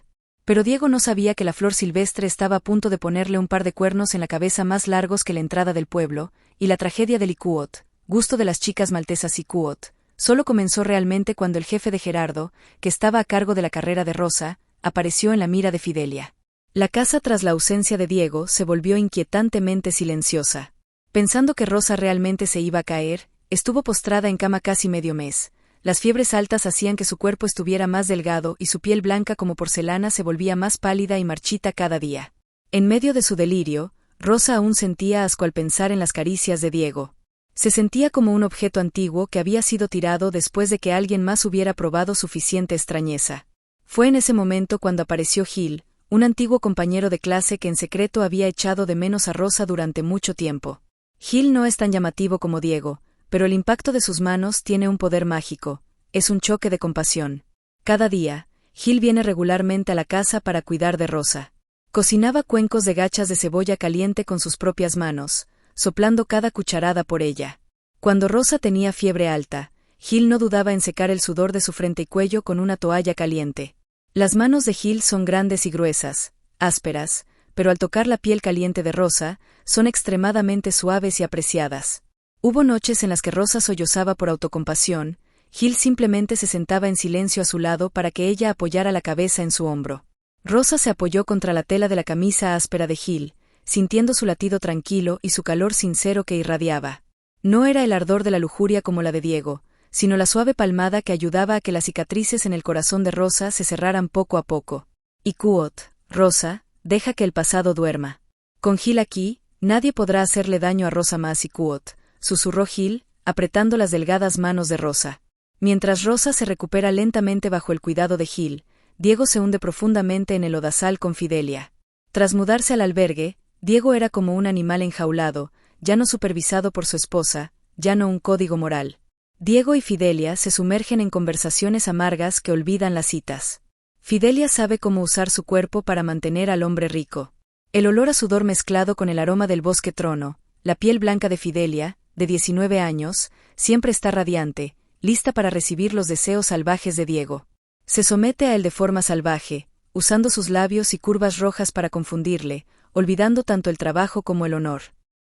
Pero Diego no sabía que la flor silvestre estaba a punto de ponerle un par de cuernos en la cabeza más largos que la entrada del pueblo, y la tragedia del Ikuot, gusto de las chicas maltesas Ikuot, solo comenzó realmente cuando el jefe de Gerardo, que estaba a cargo de la carrera de Rosa, apareció en la mira de Fidelia. La casa tras la ausencia de Diego se volvió inquietantemente silenciosa. Pensando que Rosa realmente se iba a caer, estuvo postrada en cama casi medio mes. Las fiebres altas hacían que su cuerpo estuviera más delgado y su piel blanca como porcelana se volvía más pálida y marchita cada día. En medio de su delirio, Rosa aún sentía asco al pensar en las caricias de Diego. Se sentía como un objeto antiguo que había sido tirado después de que alguien más hubiera probado suficiente extrañeza. Fue en ese momento cuando apareció Gil, un antiguo compañero de clase que en secreto había echado de menos a Rosa durante mucho tiempo. Gil no es tan llamativo como Diego, pero el impacto de sus manos tiene un poder mágico, es un choque de compasión. Cada día, Gil viene regularmente a la casa para cuidar de Rosa. Cocinaba cuencos de gachas de cebolla caliente con sus propias manos, soplando cada cucharada por ella. Cuando Rosa tenía fiebre alta, Gil no dudaba en secar el sudor de su frente y cuello con una toalla caliente. Las manos de Gil son grandes y gruesas, ásperas, pero al tocar la piel caliente de Rosa, son extremadamente suaves y apreciadas. Hubo noches en las que Rosa sollozaba por autocompasión. Gil simplemente se sentaba en silencio a su lado para que ella apoyara la cabeza en su hombro. Rosa se apoyó contra la tela de la camisa áspera de Gil, sintiendo su latido tranquilo y su calor sincero que irradiaba. No era el ardor de la lujuria como la de Diego, sino la suave palmada que ayudaba a que las cicatrices en el corazón de Rosa se cerraran poco a poco. Y Kuot, Rosa, deja que el pasado duerma. Con Gil aquí, nadie podrá hacerle daño a Rosa más y Kuot, susurró Gil, apretando las delgadas manos de Rosa. Mientras Rosa se recupera lentamente bajo el cuidado de Gil, Diego se hunde profundamente en el lodazal con Fidelia. Tras mudarse al albergue, Diego era como un animal enjaulado, ya no supervisado por su esposa, ya no un código moral. Diego y Fidelia se sumergen en conversaciones amargas que olvidan las citas. Fidelia sabe cómo usar su cuerpo para mantener al hombre rico. El olor a sudor mezclado con el aroma del bosque trono, la piel blanca de Fidelia, de 19 años, siempre está radiante, lista para recibir los deseos salvajes de Diego. Se somete a él de forma salvaje, usando sus labios y curvas rojas para confundirle, olvidando tanto el trabajo como el honor.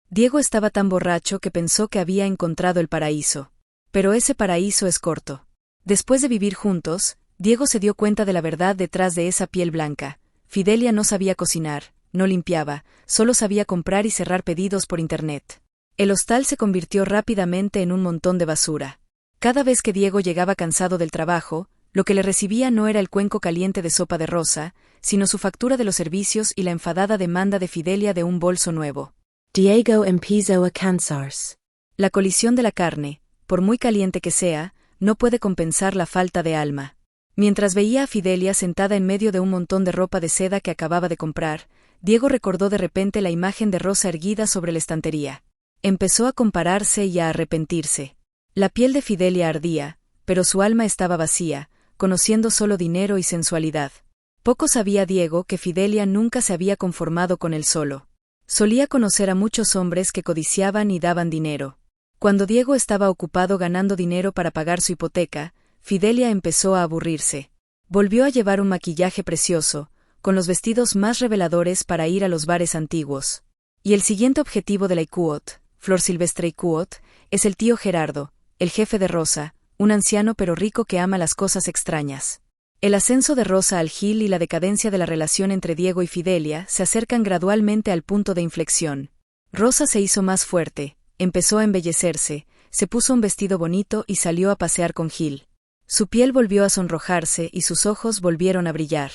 Diego estaba tan borracho que pensó que había encontrado el paraíso. Pero ese paraíso es corto. Después de vivir juntos, Diego se dio cuenta de la verdad detrás de esa piel blanca. Fidelia no sabía cocinar, no limpiaba, solo sabía comprar y cerrar pedidos por internet. El hostal se convirtió rápidamente en un montón de basura. Cada vez que Diego llegaba cansado del trabajo, lo que le recibía no era el cuenco caliente de sopa de Rosa, sino su factura de los servicios y la enfadada demanda de Fidelia de un bolso nuevo. Diego empezó a cansarse. La colisión de la carne, por muy caliente que sea, no puede compensar la falta de alma. Mientras veía a Fidelia sentada en medio de un montón de ropa de seda que acababa de comprar, Diego recordó de repente la imagen de Rosa erguida sobre la estantería. Empezó a compararse y a arrepentirse. La piel de Fidelia ardía, pero su alma estaba vacía, conociendo solo dinero y sensualidad. Poco sabía Diego que Fidelia nunca se había conformado con él solo. Solía conocer a muchos hombres que codiciaban y daban dinero. Cuando Diego estaba ocupado ganando dinero para pagar su hipoteca, Fidelia empezó a aburrirse. Volvió a llevar un maquillaje precioso, con los vestidos más reveladores para ir a los bares antiguos. Y el siguiente objetivo de la Ikuot, Flor Silvestre Ikuot, es el tío Gerardo, el jefe de Rosa, un anciano pero rico que ama las cosas extrañas. El ascenso de Rosa al Gil y la decadencia de la relación entre Diego y Fidelia se acercan gradualmente al punto de inflexión. Rosa se hizo más fuerte, empezó a embellecerse, se puso un vestido bonito y salió a pasear con Gil. Su piel volvió a sonrojarse y sus ojos volvieron a brillar.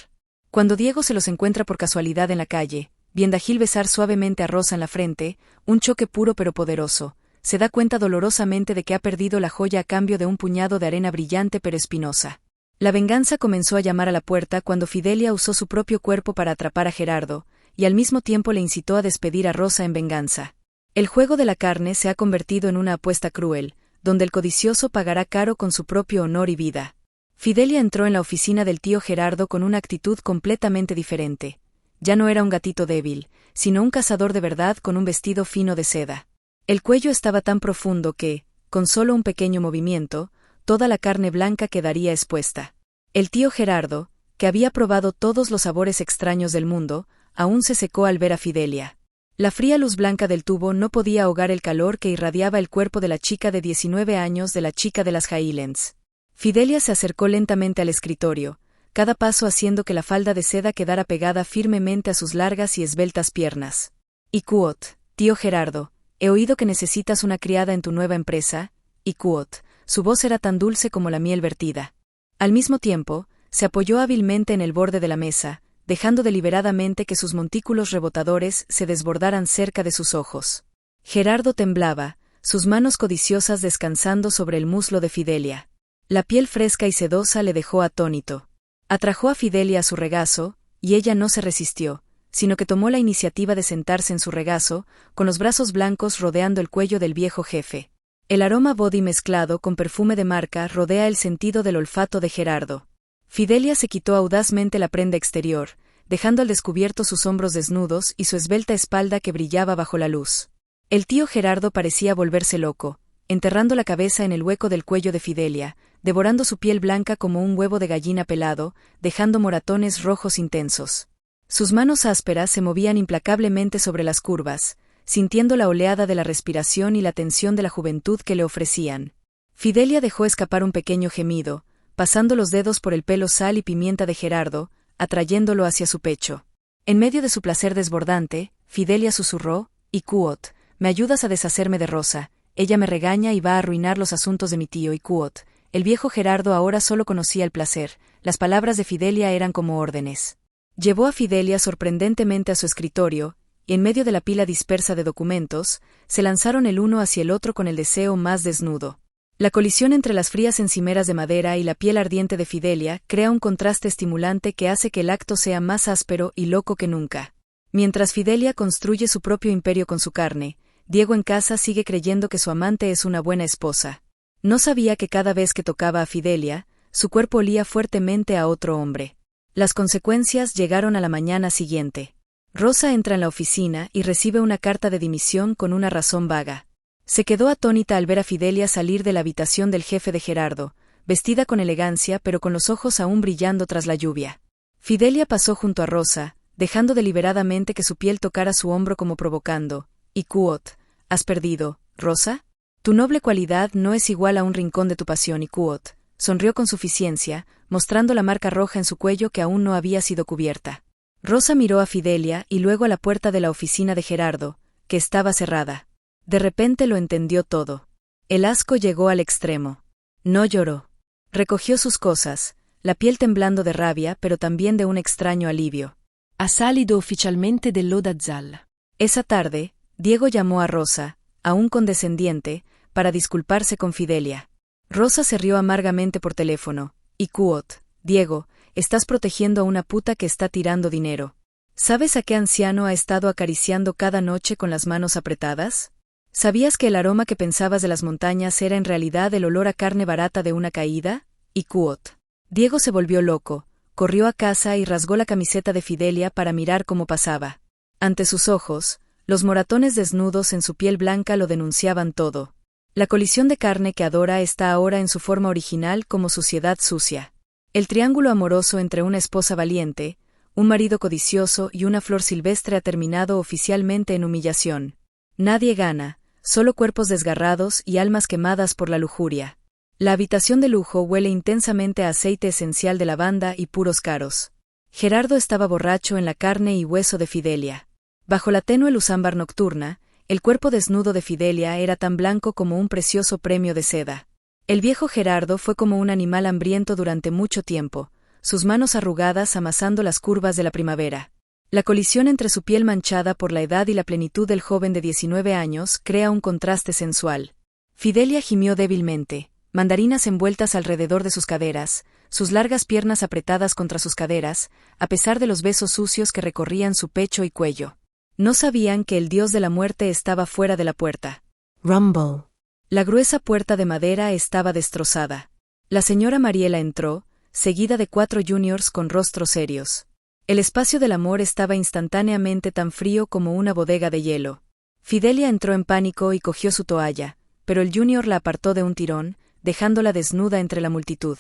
Cuando Diego se los encuentra por casualidad en la calle, viendo a Gil besar suavemente a Rosa en la frente, un choque puro pero poderoso, se da cuenta dolorosamente de que ha perdido la joya a cambio de un puñado de arena brillante pero espinosa. La venganza comenzó a llamar a la puerta cuando Fidelia usó su propio cuerpo para atrapar a Gerardo, y al mismo tiempo le incitó a despedir a Rosa en venganza. El juego de la carne se ha convertido en una apuesta cruel, donde el codicioso pagará caro con su propio honor y vida. Fidelia entró en la oficina del tío Gerardo con una actitud completamente diferente. Ya no era un gatito débil, sino un cazador de verdad con un vestido fino de seda. El cuello estaba tan profundo que, con solo un pequeño movimiento, toda la carne blanca quedaría expuesta. El tío Gerardo, que había probado todos los sabores extraños del mundo, aún se secó al ver a Fidelia. La fría luz blanca del tubo no podía ahogar el calor que irradiaba el cuerpo de la chica de 19 años de la chica de las Highlands. Fidelia se acercó lentamente al escritorio, cada paso haciendo que la falda de seda quedara pegada firmemente a sus largas y esbeltas piernas. Ikuot, tío Gerardo, he oído que necesitas una criada en tu nueva empresa. Ikuot, su voz era tan dulce como la miel vertida. Al mismo tiempo, se apoyó hábilmente en el borde de la mesa, dejando deliberadamente que sus montículos rebotadores se desbordaran cerca de sus ojos. Gerardo temblaba, sus manos codiciosas descansando sobre el muslo de Fidelia. La piel fresca y sedosa le dejó atónito. Atrajo a Fidelia a su regazo, y ella no se resistió, sino que tomó la iniciativa de sentarse en su regazo, con los brazos blancos rodeando el cuello del viejo jefe. El aroma body mezclado con perfume de marca rodea el sentido del olfato de Gerardo. Fidelia se quitó audazmente la prenda exterior, dejando al descubierto sus hombros desnudos y su esbelta espalda que brillaba bajo la luz. El tío Gerardo parecía volverse loco, enterrando la cabeza en el hueco del cuello de Fidelia, devorando su piel blanca como un huevo de gallina pelado, dejando moratones rojos intensos. Sus manos ásperas se movían implacablemente sobre las curvas, sintiendo la oleada de la respiración y la tensión de la juventud que le ofrecían. Fidelia dejó escapar un pequeño gemido, pasando los dedos por el pelo sal y pimienta de Gerardo, atrayéndolo hacia su pecho. En medio de su placer desbordante, Fidelia susurró: Icuot, me ayudas a deshacerme de Rosa, ella me regaña y va a arruinar los asuntos de mi tío Icuot. El viejo Gerardo ahora solo conocía el placer, las palabras de Fidelia eran como órdenes. Llevó a Fidelia sorprendentemente a su escritorio, y en medio de la pila dispersa de documentos, se lanzaron el uno hacia el otro con el deseo más desnudo. La colisión entre las frías encimeras de madera y la piel ardiente de Fidelia crea un contraste estimulante que hace que el acto sea más áspero y loco que nunca. Mientras Fidelia construye su propio imperio con su carne, Diego en casa sigue creyendo que su amante es una buena esposa. No sabía que cada vez que tocaba a Fidelia, su cuerpo olía fuertemente a otro hombre. Las consecuencias llegaron a la mañana siguiente. Rosa entra en la oficina y recibe una carta de dimisión con una razón vaga. Se quedó atónita al ver a Fidelia salir de la habitación del jefe de Gerardo, vestida con elegancia pero con los ojos aún brillando tras la lluvia. Fidelia pasó junto a Rosa, dejando deliberadamente que su piel tocara su hombro como provocando: Icuot, ¿has perdido, Rosa? Tu noble cualidad no es igual a un rincón de tu pasión, Icuot. Sonrió con suficiencia, mostrando la marca roja en su cuello que aún no había sido cubierta. Rosa miró a Fidelia y luego a la puerta de la oficina de Gerardo, que estaba cerrada. De repente lo entendió todo. El asco llegó al extremo. No lloró. Recogió sus cosas, la piel temblando de rabia pero también de un extraño alivio. Ha salido oficialmente dell'Odazzal. Esa tarde, Diego llamó a Rosa, aún condescendiente, para disculparse con Fidelia. Rosa se rió amargamente por teléfono. Icuot, Diego, estás protegiendo a una puta que está tirando dinero. ¿Sabes a qué anciano ha estado acariciando cada noche con las manos apretadas? ¿Sabías que el aroma que pensabas de las montañas era en realidad el olor a carne barata de una caída? Icuot. Diego se volvió loco, corrió a casa y rasgó la camiseta de Fidelia para mirar cómo pasaba. Ante sus ojos, los moratones desnudos en su piel blanca lo denunciaban todo. La colisión de carne que adora está ahora en su forma original como suciedad sucia. El triángulo amoroso entre una esposa valiente, un marido codicioso y una flor silvestre ha terminado oficialmente en humillación. Nadie gana, solo cuerpos desgarrados y almas quemadas por la lujuria. La habitación de lujo huele intensamente a aceite esencial de lavanda y puros caros. Gerardo estaba borracho en la carne y hueso de Fidelia. Bajo la tenue luz ámbar nocturna, el cuerpo desnudo de Fidelia era tan blanco como un precioso premio de seda. El viejo Gerardo fue como un animal hambriento durante mucho tiempo, sus manos arrugadas amasando las curvas de la primavera. La colisión entre su piel manchada por la edad y la plenitud del joven de 19 años crea un contraste sensual. Fidelia gimió débilmente, mandarinas envueltas alrededor de sus caderas, sus largas piernas apretadas contra sus caderas, a pesar de los besos sucios que recorrían su pecho y cuello. No sabían que el dios de la muerte estaba fuera de la puerta. Rumble. La gruesa puerta de madera estaba destrozada. La señora Mariela entró, seguida de 4 juniors con rostros serios. El espacio del amor estaba instantáneamente tan frío como una bodega de hielo. Fidelia entró en pánico y cogió su toalla, pero el junior la apartó de un tirón, dejándola desnuda entre la multitud.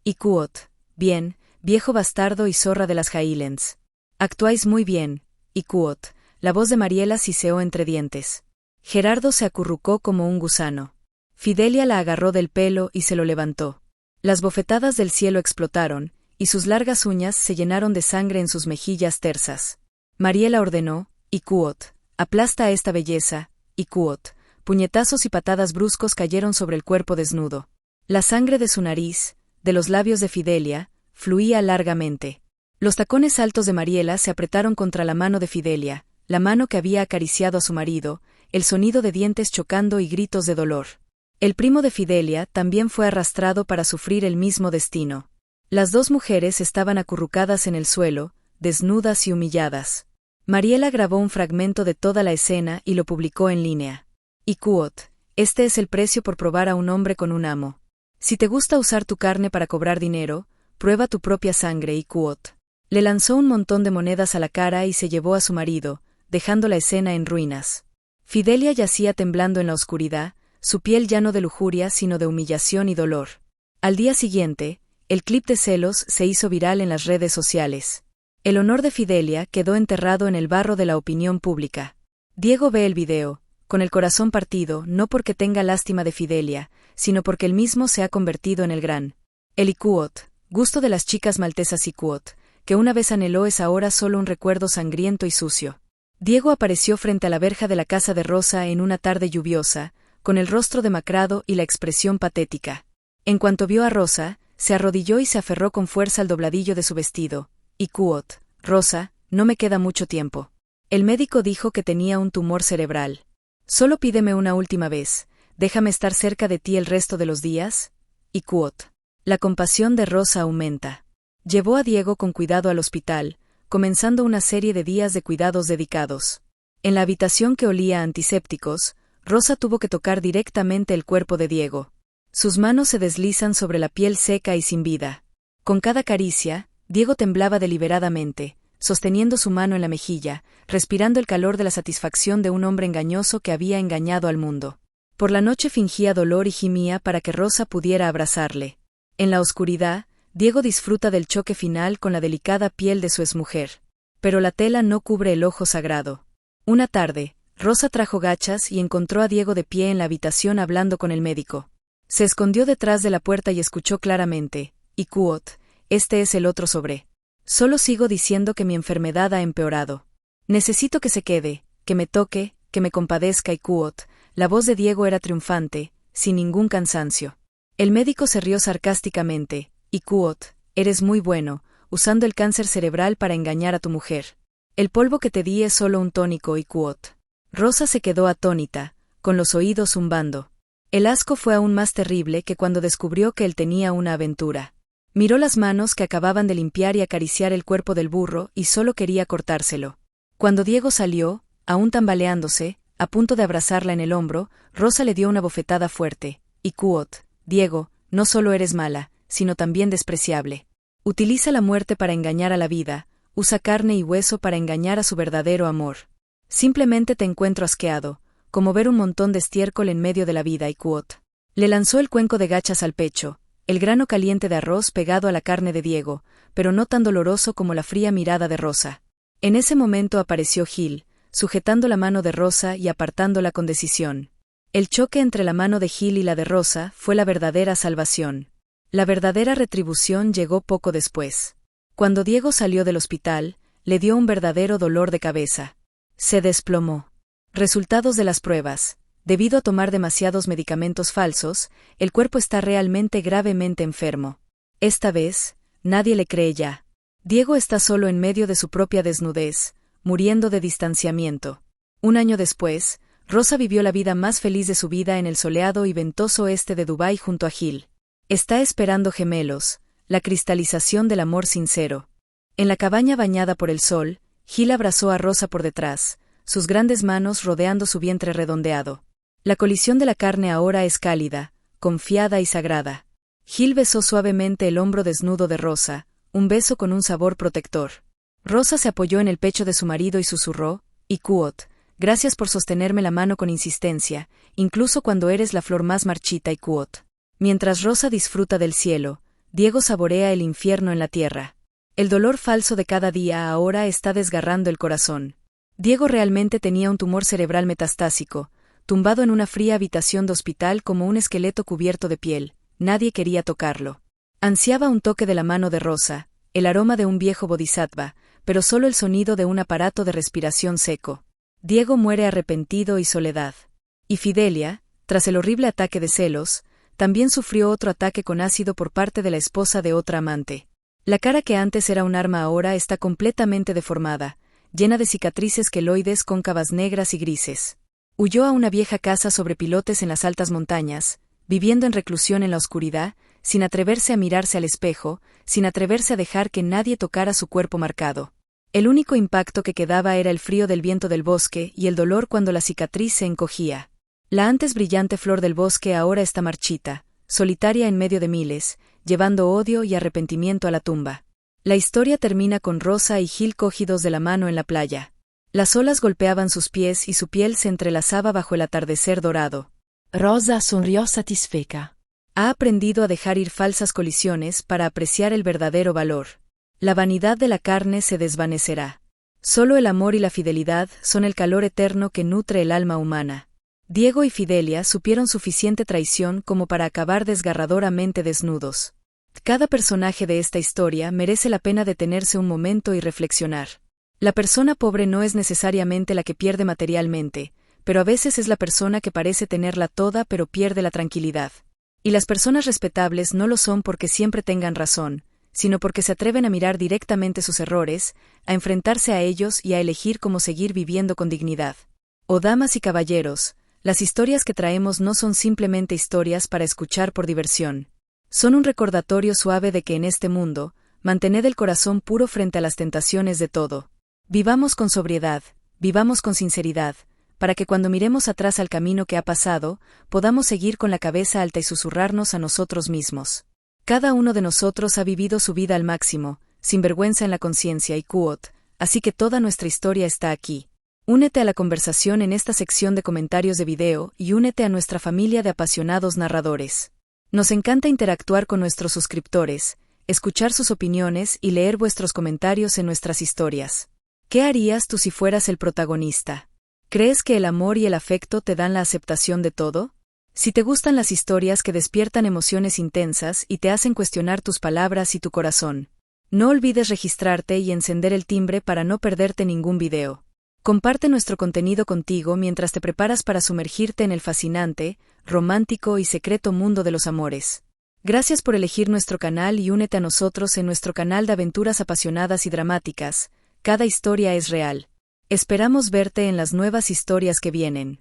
Icuot, bien, viejo bastardo y zorra de las Highlands. Actuáis muy bien, Icuot. La voz de Mariela siseó entre dientes. Gerardo se acurrucó como un gusano. Fidelia la agarró del pelo y se lo levantó. Las bofetadas del cielo explotaron, y sus largas uñas se llenaron de sangre en sus mejillas tersas. Mariela ordenó: Icuot, aplasta a esta belleza, Icuot. Puñetazos y patadas bruscos cayeron sobre el cuerpo desnudo. La sangre de su nariz, de los labios de Fidelia, fluía largamente. Los tacones altos de Mariela se apretaron contra la mano de Fidelia, la mano que había acariciado a su marido, el sonido de dientes chocando y gritos de dolor. El primo de Fidelia también fue arrastrado para sufrir el mismo destino. Las dos mujeres estaban acurrucadas en el suelo, desnudas y humilladas. Mariela grabó un fragmento de toda la escena y lo publicó en línea. Y quote, este es el precio por probar a un hombre con un amo. Si te gusta usar tu carne para cobrar dinero, prueba tu propia sangre y quote. Le lanzó un montón de monedas a la cara y se llevó a su marido, dejando la escena en ruinas. Fidelia yacía temblando en la oscuridad, su piel ya no de lujuria sino de humillación y dolor. Al día siguiente, el clip de celos se hizo viral en las redes sociales. El honor de Fidelia quedó enterrado en el barro de la opinión pública. Diego ve el video, con el corazón partido, no porque tenga lástima de Fidelia, sino porque él mismo se ha convertido en el gran. El Iquot, gusto de las chicas maltesas Iquot, que una vez anheló es ahora solo un recuerdo sangriento y sucio. Diego apareció frente a la verja de la casa de Rosa en una tarde lluviosa, con el rostro demacrado y la expresión patética. En cuanto vio a Rosa, se arrodilló y se aferró con fuerza al dobladillo de su vestido. Y quote, Rosa, no me queda mucho tiempo. El médico dijo que tenía un tumor cerebral. Solo pídeme una última vez, déjame estar cerca de ti el resto de los días. Y quote. La compasión de Rosa aumenta. Llevó a Diego con cuidado al hospital, comenzando una serie de días de cuidados dedicados. En la habitación que olía a antisépticos, Rosa tuvo que tocar directamente el cuerpo de Diego. Sus manos se deslizan sobre la piel seca y sin vida. Con cada caricia, Diego temblaba deliberadamente, sosteniendo su mano en la mejilla, respirando el calor de la satisfacción de un hombre engañoso que había engañado al mundo. Por la noche fingía dolor y gimía para que Rosa pudiera abrazarle. En la oscuridad, Diego disfruta del choque final con la delicada piel de su exmujer. Pero la tela no cubre el ojo sagrado. Una tarde, Rosa trajo gachas y encontró a Diego de pie en la habitación hablando con el médico. Se escondió detrás de la puerta y escuchó claramente, y quote, este es el otro sobre. Solo sigo diciendo que mi enfermedad ha empeorado. Necesito que se quede, que me toque, que me compadezca y quote. La voz de Diego era triunfante, sin ningún cansancio. El médico se rió sarcásticamente. Y quote, eres muy bueno, usando el cáncer cerebral para engañar a tu mujer. El polvo que te di es solo un tónico y quote. Rosa se quedó atónita, con los oídos zumbando. El asco fue aún más terrible que cuando descubrió que él tenía una aventura. Miró las manos que acababan de limpiar y acariciar el cuerpo del burro y solo quería cortárselo. Cuando Diego salió, aún tambaleándose, a punto de abrazarla en el hombro, Rosa le dio una bofetada fuerte. Y quote, Diego, no solo eres mala, sino también despreciable. Utiliza la muerte para engañar a la vida, usa carne y hueso para engañar a su verdadero amor. Simplemente te encuentro asqueado, como ver un montón de estiércol en medio de la vida y quote. Le lanzó el cuenco de gachas al pecho, el grano caliente de arroz pegado a la carne de Diego, pero no tan doloroso como la fría mirada de Rosa. En ese momento apareció Gil, sujetando la mano de Rosa y apartándola con decisión. El choque entre la mano de Gil y la de Rosa fue la verdadera salvación. La verdadera retribución llegó poco después. Cuando Diego salió del hospital, le dio un verdadero dolor de cabeza. Se desplomó. Resultados de las pruebas. Debido a tomar demasiados medicamentos falsos, el cuerpo está realmente gravemente enfermo. Esta vez, nadie le cree ya. Diego está solo en medio de su propia desnudez, muriendo de distanciamiento. Un año después, Rosa vivió la vida más feliz de su vida en el soleado y ventoso oeste de Dubái junto a Gil. Está esperando gemelos, la cristalización del amor sincero. En la cabaña bañada por el sol, Gil abrazó a Rosa por detrás, sus grandes manos rodeando su vientre redondeado. La colisión de la carne ahora es cálida, confiada y sagrada. Gil besó suavemente el hombro desnudo de Rosa, un beso con un sabor protector. Rosa se apoyó en el pecho de su marido y susurró, y quote, gracias por sostenerme la mano con insistencia, incluso cuando eres la flor más marchita y quote. Mientras Rosa disfruta del cielo, Diego saborea el infierno en la tierra. El dolor falso de cada día ahora está desgarrando el corazón. Diego realmente tenía un tumor cerebral metastásico, tumbado en una fría habitación de hospital como un esqueleto cubierto de piel. Nadie quería tocarlo. Ansiaba un toque de la mano de Rosa, el aroma de un viejo bodhisattva, pero solo el sonido de un aparato de respiración seco. Diego muere arrepentido y soledad. Y Fidelia, tras el horrible ataque de celos, también sufrió otro ataque con ácido por parte de la esposa de otra amante. La cara que antes era un arma ahora está completamente deformada, llena de cicatrices queloides cóncavas negras y grises. Huyó a una vieja casa sobre pilotes en las altas montañas, viviendo en reclusión en la oscuridad, sin atreverse a mirarse al espejo, sin atreverse a dejar que nadie tocara su cuerpo marcado. El único impacto que quedaba era el frío del viento del bosque y el dolor cuando la cicatriz se encogía. La antes brillante flor del bosque ahora está marchita, solitaria en medio de miles, llevando odio y arrepentimiento a la tumba. La historia termina con Rosa y Gil cogidos de la mano en la playa. Las olas golpeaban sus pies y su piel se entrelazaba bajo el atardecer dorado. Rosa sonrió satisfecha. Ha aprendido a dejar ir falsas colisiones para apreciar el verdadero valor. La vanidad de la carne se desvanecerá. Solo el amor y la fidelidad son el calor eterno que nutre el alma humana. Diego y Fidelia supieron suficiente traición como para acabar desgarradoramente desnudos. Cada personaje de esta historia merece la pena detenerse un momento y reflexionar. La persona pobre no es necesariamente la que pierde materialmente, pero a veces es la persona que parece tenerla toda pero pierde la tranquilidad. Y las personas respetables no lo son porque siempre tengan razón, sino porque se atreven a mirar directamente sus errores, a enfrentarse a ellos y a elegir cómo seguir viviendo con dignidad. Oh damas y caballeros, las historias que traemos no son simplemente historias para escuchar por diversión. Son un recordatorio suave de que en este mundo, mantened el corazón puro frente a las tentaciones de todo. Vivamos con sobriedad, vivamos con sinceridad, para que cuando miremos atrás al camino que ha pasado, podamos seguir con la cabeza alta y susurrarnos a nosotros mismos. Cada uno de nosotros ha vivido su vida al máximo, sin vergüenza en la conciencia y quote, así que toda nuestra historia está aquí. Únete a la conversación en esta sección de comentarios de video y únete a nuestra familia de apasionados narradores. Nos encanta interactuar con nuestros suscriptores, escuchar sus opiniones y leer vuestros comentarios en nuestras historias. ¿Qué harías tú si fueras el protagonista? ¿Crees que el amor y el afecto te dan la aceptación de todo? Si te gustan las historias que despiertan emociones intensas y te hacen cuestionar tus palabras y tu corazón, no olvides registrarte y encender el timbre para no perderte ningún video. Comparte nuestro contenido contigo mientras te preparas para sumergirte en el fascinante, romántico y secreto mundo de los amores. Gracias por elegir nuestro canal y únete a nosotros en nuestro canal de aventuras apasionadas y dramáticas. Cada historia es real. Esperamos verte en las nuevas historias que vienen.